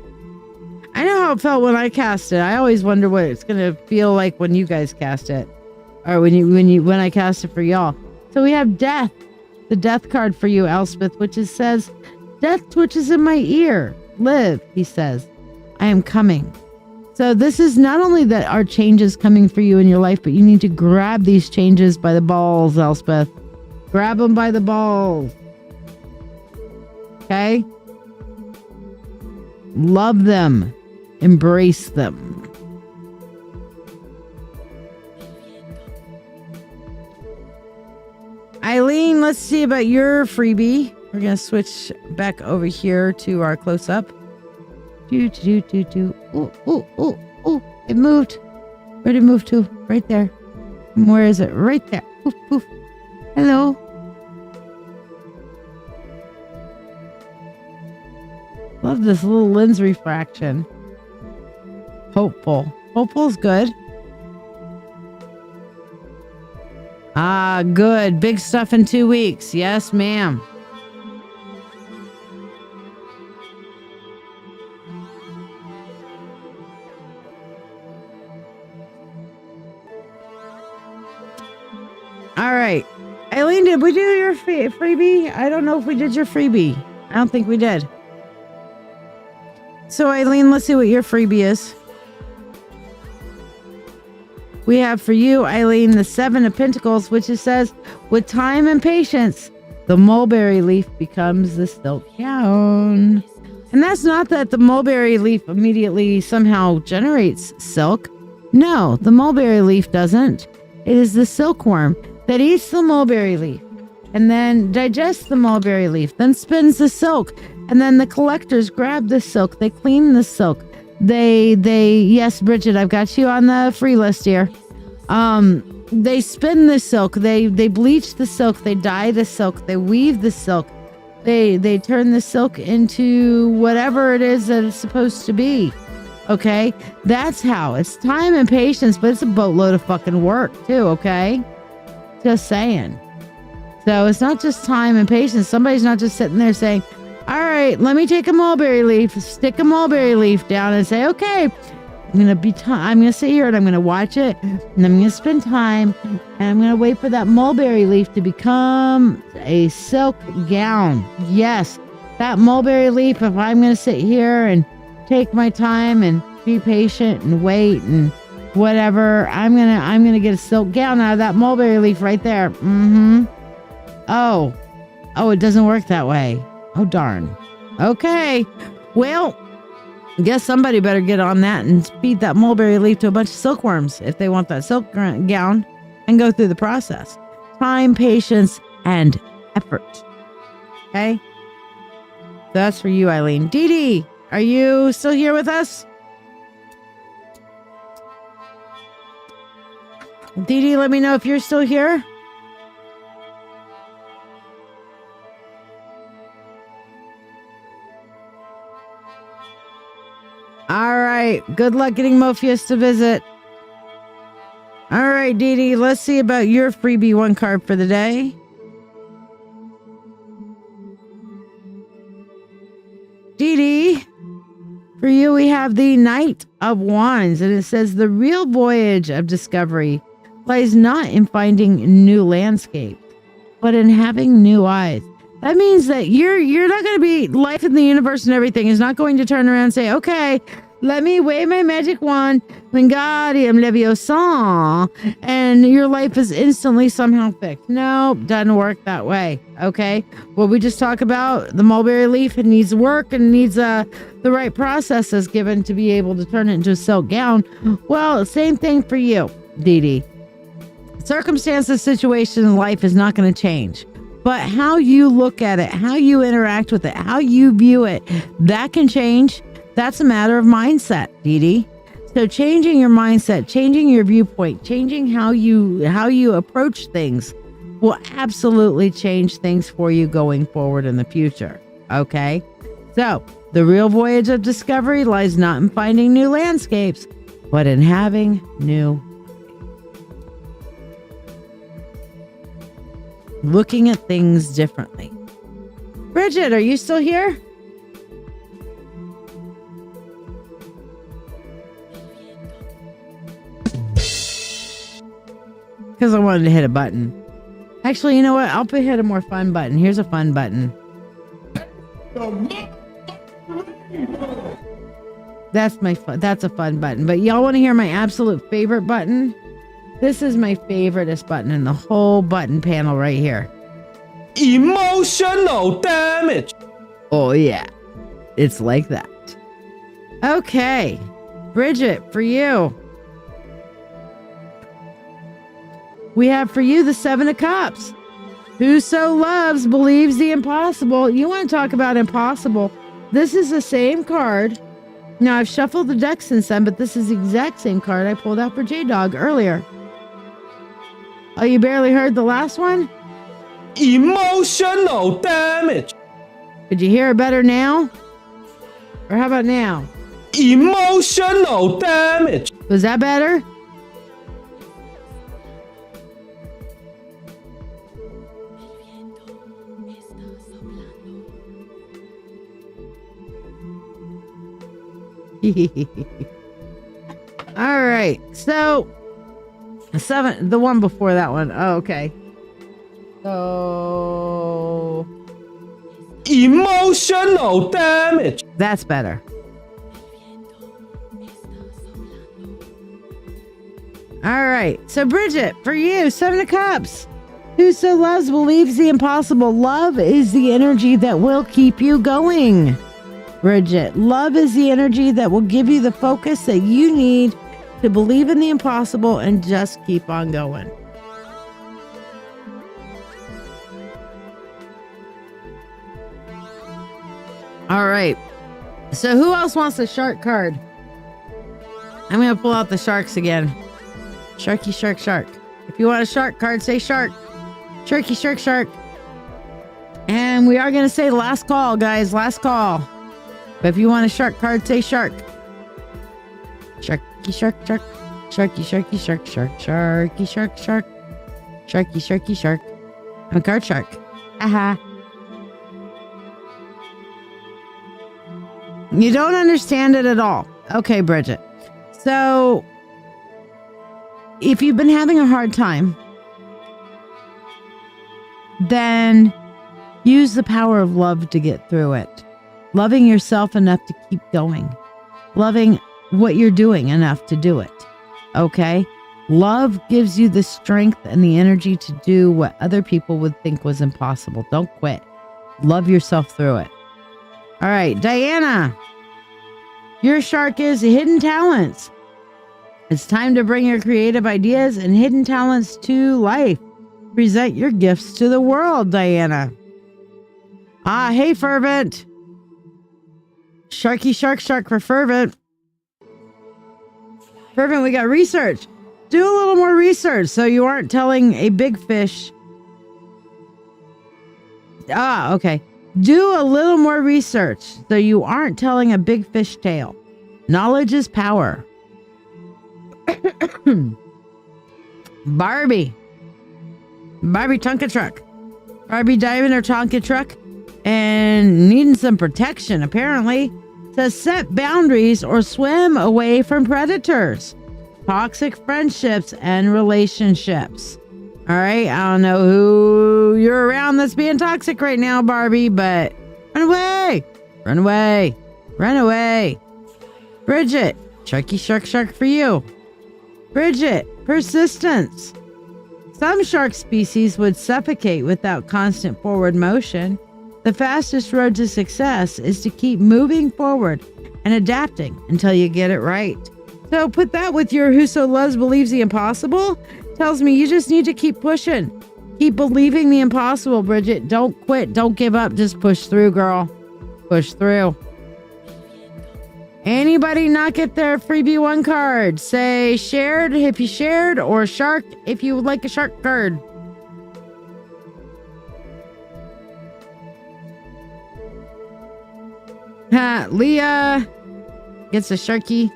S1: I know how it felt when I cast it. I always wonder what it's gonna feel like when you guys cast it, or when I cast it for y'all. So we have Death, the Death card for you, Elspeth, which says, "Death twitches in my ear. Live," he says. "I am coming." So this is not only that our changes coming for you in your life, but you need to grab these changes by the balls, Elspeth. Grab them by the balls. Okay? Love them. Embrace them. Eileen, let's see about your freebie. We're going to switch back over here to our close-up. Do. Ooh, ooh, ooh, ooh. It moved. Where did it move to? Right there. Where is it? Right there. Poof, poof. Hello. Love this little lens refraction. Hopeful. Hopeful's good. Ah, good. Big stuff in 2 weeks. Yes, ma'am. All right. Eileen, did we do your freebie? I don't know if we did your freebie. I don't think we did. So, Eileen, let's see what your freebie is. We have for you, Eileen, the 7 of Pentacles, which it says, with time and patience, the mulberry leaf becomes the silk gown. And that's not that the mulberry leaf immediately somehow generates silk. No, the mulberry leaf doesn't. It is the silkworm that eats the mulberry leaf and then digests the mulberry leaf, then spins the silk. And then the collectors grab the silk. They clean the silk. Yes, Bridget, I've got you on the free list here. They spin the silk. They bleach the silk. They dye the silk. They weave the silk. They turn the silk into whatever it is that it's supposed to be. Okay? That's how. It's time and patience, but it's a boatload of fucking work too, okay? Just saying. So it's not just time and patience. Somebody's not just sitting there saying, all right, let me take a mulberry leaf, stick a mulberry leaf down and say, okay, I'm going to sit here and I'm going to watch it and I'm going to spend time and I'm going to wait for that mulberry leaf to become a silk gown. Yes, that mulberry leaf, if I'm going to sit here and take my time and be patient and wait and whatever, I'm going to get a silk gown out of that mulberry leaf right there. Mm-hmm. Oh, it doesn't work that way. Oh, darn. Okay. Well, I guess somebody better get on that and feed that mulberry leaf to a bunch of silkworms if they want that silk gown and go through the process. Time, patience, and effort. Okay? That's for you, Eileen. Dee Dee, are you still here with us? Dee Dee, let me know if you're still here. All right. Good luck getting Morpheus to visit. All right, Dee Dee, let's see about your freebie 1 card for the day. Dee Dee, for you, we have the Knight of Wands, and it says the real voyage of discovery lies not in finding new landscape, but in having new eyes. That means that you're not going to be, life in the universe and everything is not going to turn around and say, okay, let me wave my magic wand, Wingardium Leviosa, and your life is instantly somehow fixed. No, doesn't work that way. Okay, what we just talked about, the mulberry leaf, it needs work and needs the right processes given to be able to turn it into a silk gown. Well, same thing for you, Dee Dee. Circumstances, situation in life is not going to change. But how you look at it, how you interact with it, how you view it, that can change. That's a matter of mindset, Dee Dee. So changing your mindset, changing your viewpoint, changing how you approach things will absolutely change things for you going forward in the future. Okay? So the real voyage of discovery lies not in finding new landscapes, but in having new, looking at things differently. Bridget, are you still here? Because I wanted to hit a button. Actually, you know what? I'll hit a more fun button. Here's a fun button. That's a fun button. But y'all want to hear my absolute favorite button? This is my favoriteest button in the whole button panel right here.
S2: Emotional damage.
S1: Oh yeah. It's like that. Okay. Bridget, for you. We have for you the 7 of Cups. Whoso loves believes the impossible. You want to talk about impossible. This is the same card. Now, I've shuffled the deck since then, but this is the exact same card I pulled out for J-Dog earlier. Oh, you barely heard the last one?
S2: Emotional damage.
S1: Could you hear it better now? Or how about now?
S2: Emotional damage.
S1: Was that better? All right, so the one before that one. Oh, okay. So
S2: emotional damage.
S1: That's better. All right, so Bridget, for you, 7 of Cups. Whoso loves believes the impossible. Love is the energy that will keep you going. Bridget, love is the energy that will give you the focus that you need to believe in the impossible and just keep on going. All right. So who else wants a shark card? I'm going to pull out the sharks again. Sharky, shark, shark. If you want a shark card, say shark. Sharky, shark, shark. And we are going to say last call, guys. Last call. But if you want a shark card, say shark. Sharky, shark, shark. Sharky, sharky, shark, shark. Sharky, shark, shark. Sharky, sharky, shark. I'm a card shark. Aha. You don't understand it at all. Okay, Bridget. So, if you've been having a hard time, then use the power of love to get through it. Loving yourself enough to keep going. Loving what you're doing enough to do it. Okay? Love gives you the strength and the energy to do what other people would think was impossible. Don't quit. Love yourself through it. All right, Diana. Your shark is hidden talents. It's time to bring your creative ideas and hidden talents to life. Present your gifts to the world, Diana. Ah, hey, Fervent. Sharky, shark, shark for Fervent. Fervent, we got research. do a little more research so you aren't telling a big fish. Okay. Do a little more research so you aren't telling a big fish tale. Knowledge is power. Barbie Tonka truck. Barbie driving her Tonka truck and needing some protection, apparently, to set boundaries or swim away from predators, toxic friendships, and relationships. All right, I don't know who you're around that's being toxic right now, Barbie, but run away, run away, run away. Bridget, sharky shark for you. Bridget, persistence. Some shark species would suffocate without constant forward motion. The fastest road to success is to keep moving forward and adapting until you get it right. So put that with your who so loves believes the impossible. Tells me you just need to keep pushing. Keep believing the impossible, Bridget. Don't quit. Don't give up. Just push through, girl. Push through. Anybody not get their freebie 1 card? Say shared if you shared, or shark if you would like a shark card. Leah gets a sharky.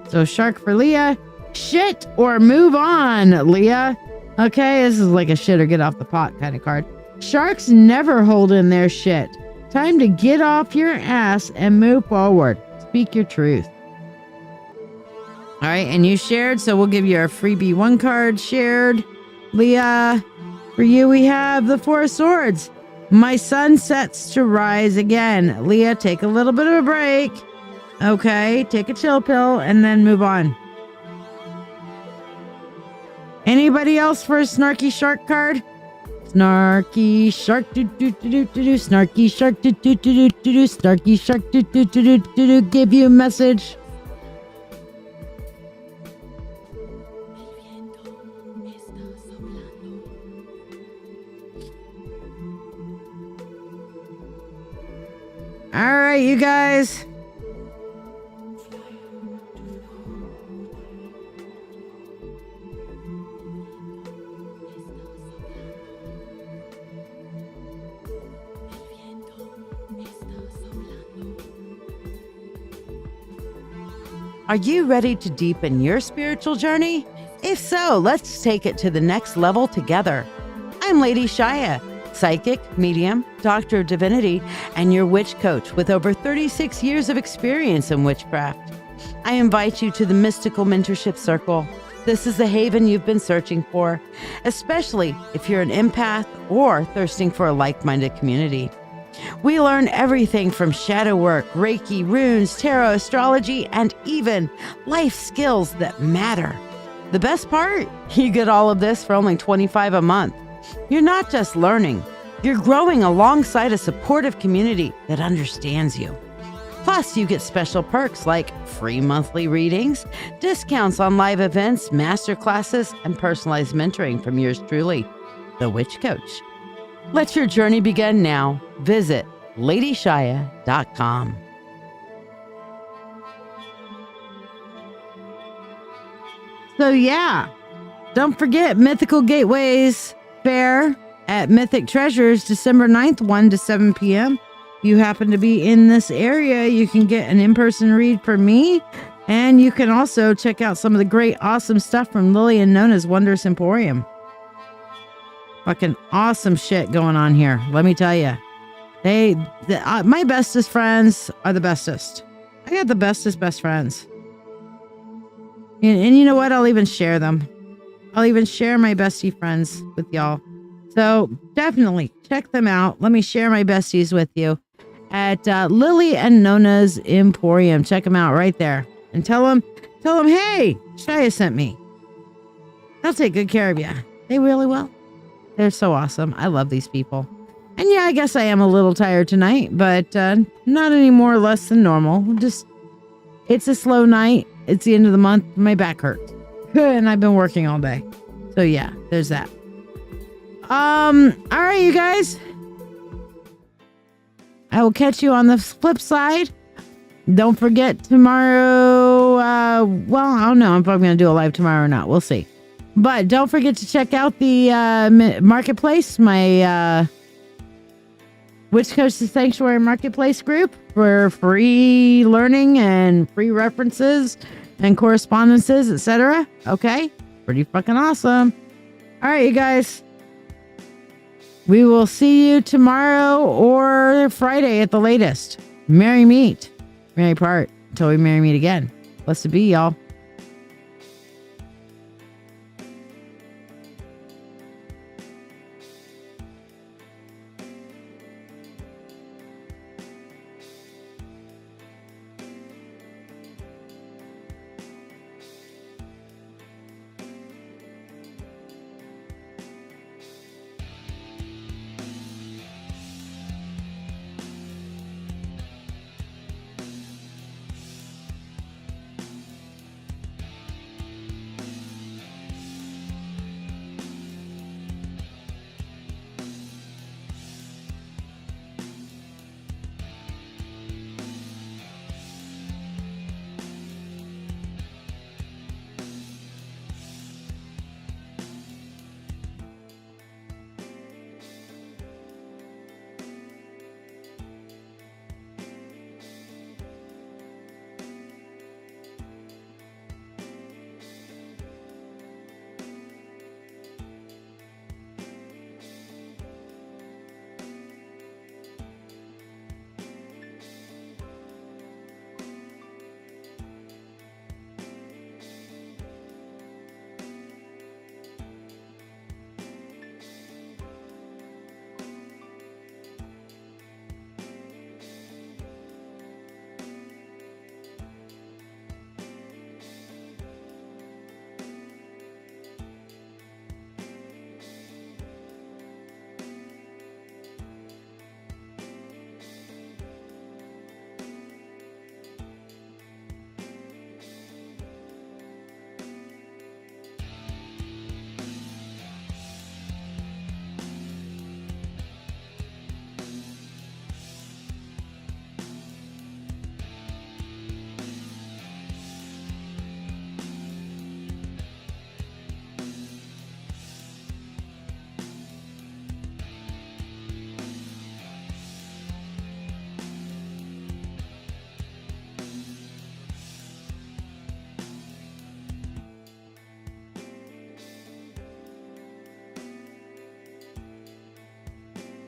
S1: So shark for Leah. Shit or move on, Leah. Okay, this is like a shit or get off the pot kind of card. Sharks never hold in their shit. Time to get off your ass and move forward. Speak your truth. All right, and you shared, so we'll give you our freebie 1 card. Shared. Leah, for you we have the 4 of Swords. My sun sets to rise again. Leah, take a little bit of a break. Okay, take a chill pill and then move on. Anybody else for a snarky shark card? Snarky shark do do do do do do. Snarky shark do do do do do do. Snarky shark do do do do do do. Give you a message. All right, you guys. Are you ready to deepen your spiritual journey? If so, let's take it to the next level together. I'm Lady Shiya, psychic, medium, doctor of divinity, and your witch coach with over 36 years of experience in witchcraft. I invite you to the Mystical Mentorship Circle. This is the haven you've been searching for, especially if you're an empath or thirsting for a like-minded community. We learn everything from shadow work, Reiki, runes, tarot, astrology, and even life skills that matter. The best part? You get all of this for only $25 a month. You're not just learning, you're growing alongside a supportive community that understands you. Plus, you get special perks like free monthly readings, discounts on live events, master classes, and personalized mentoring from yours truly, the Witch Coach. Let your journey begin now. Visit LadyShiya.com. So yeah, don't forget Mythical Gateways Fair at Mythic Treasures, December 9th, 1 to 7 p.m. If you happen to be in this area, you can get an in-person read from me. And you can also check out some of the great, awesome stuff from Lily and Nona's Wondrous Emporium. Fucking awesome shit going on here. Let me tell you. My bestest friends are the bestest. I got the bestest best friends. And you know what? I'll even share them. I'll even share my bestie friends with y'all. So definitely check them out. Let me share my besties with you at Lily and Nona's Emporium. Check them out right there. And tell them, hey, Shiya sent me. They'll take good care of you. They really will. They're so awesome. I love these people. And yeah, I guess I am a little tired tonight, but not any more or less than normal. Just, it's a slow night. It's the end of the month. My back hurts. And I've been working all day. So yeah, there's that. All right, you guys. I will catch you on the flip side. Don't forget tomorrow, well, I don't know if I'm going to do a live tomorrow or not. We'll see. But don't forget to check out the marketplace, my Witch Coast to Sanctuary Marketplace group for free learning and free references and correspondences, etc. Okay? Pretty fucking awesome. All right, you guys. We will see you tomorrow or Friday at the latest. Merry meet. Merry part. Until we merry meet again. Blessed be, y'all.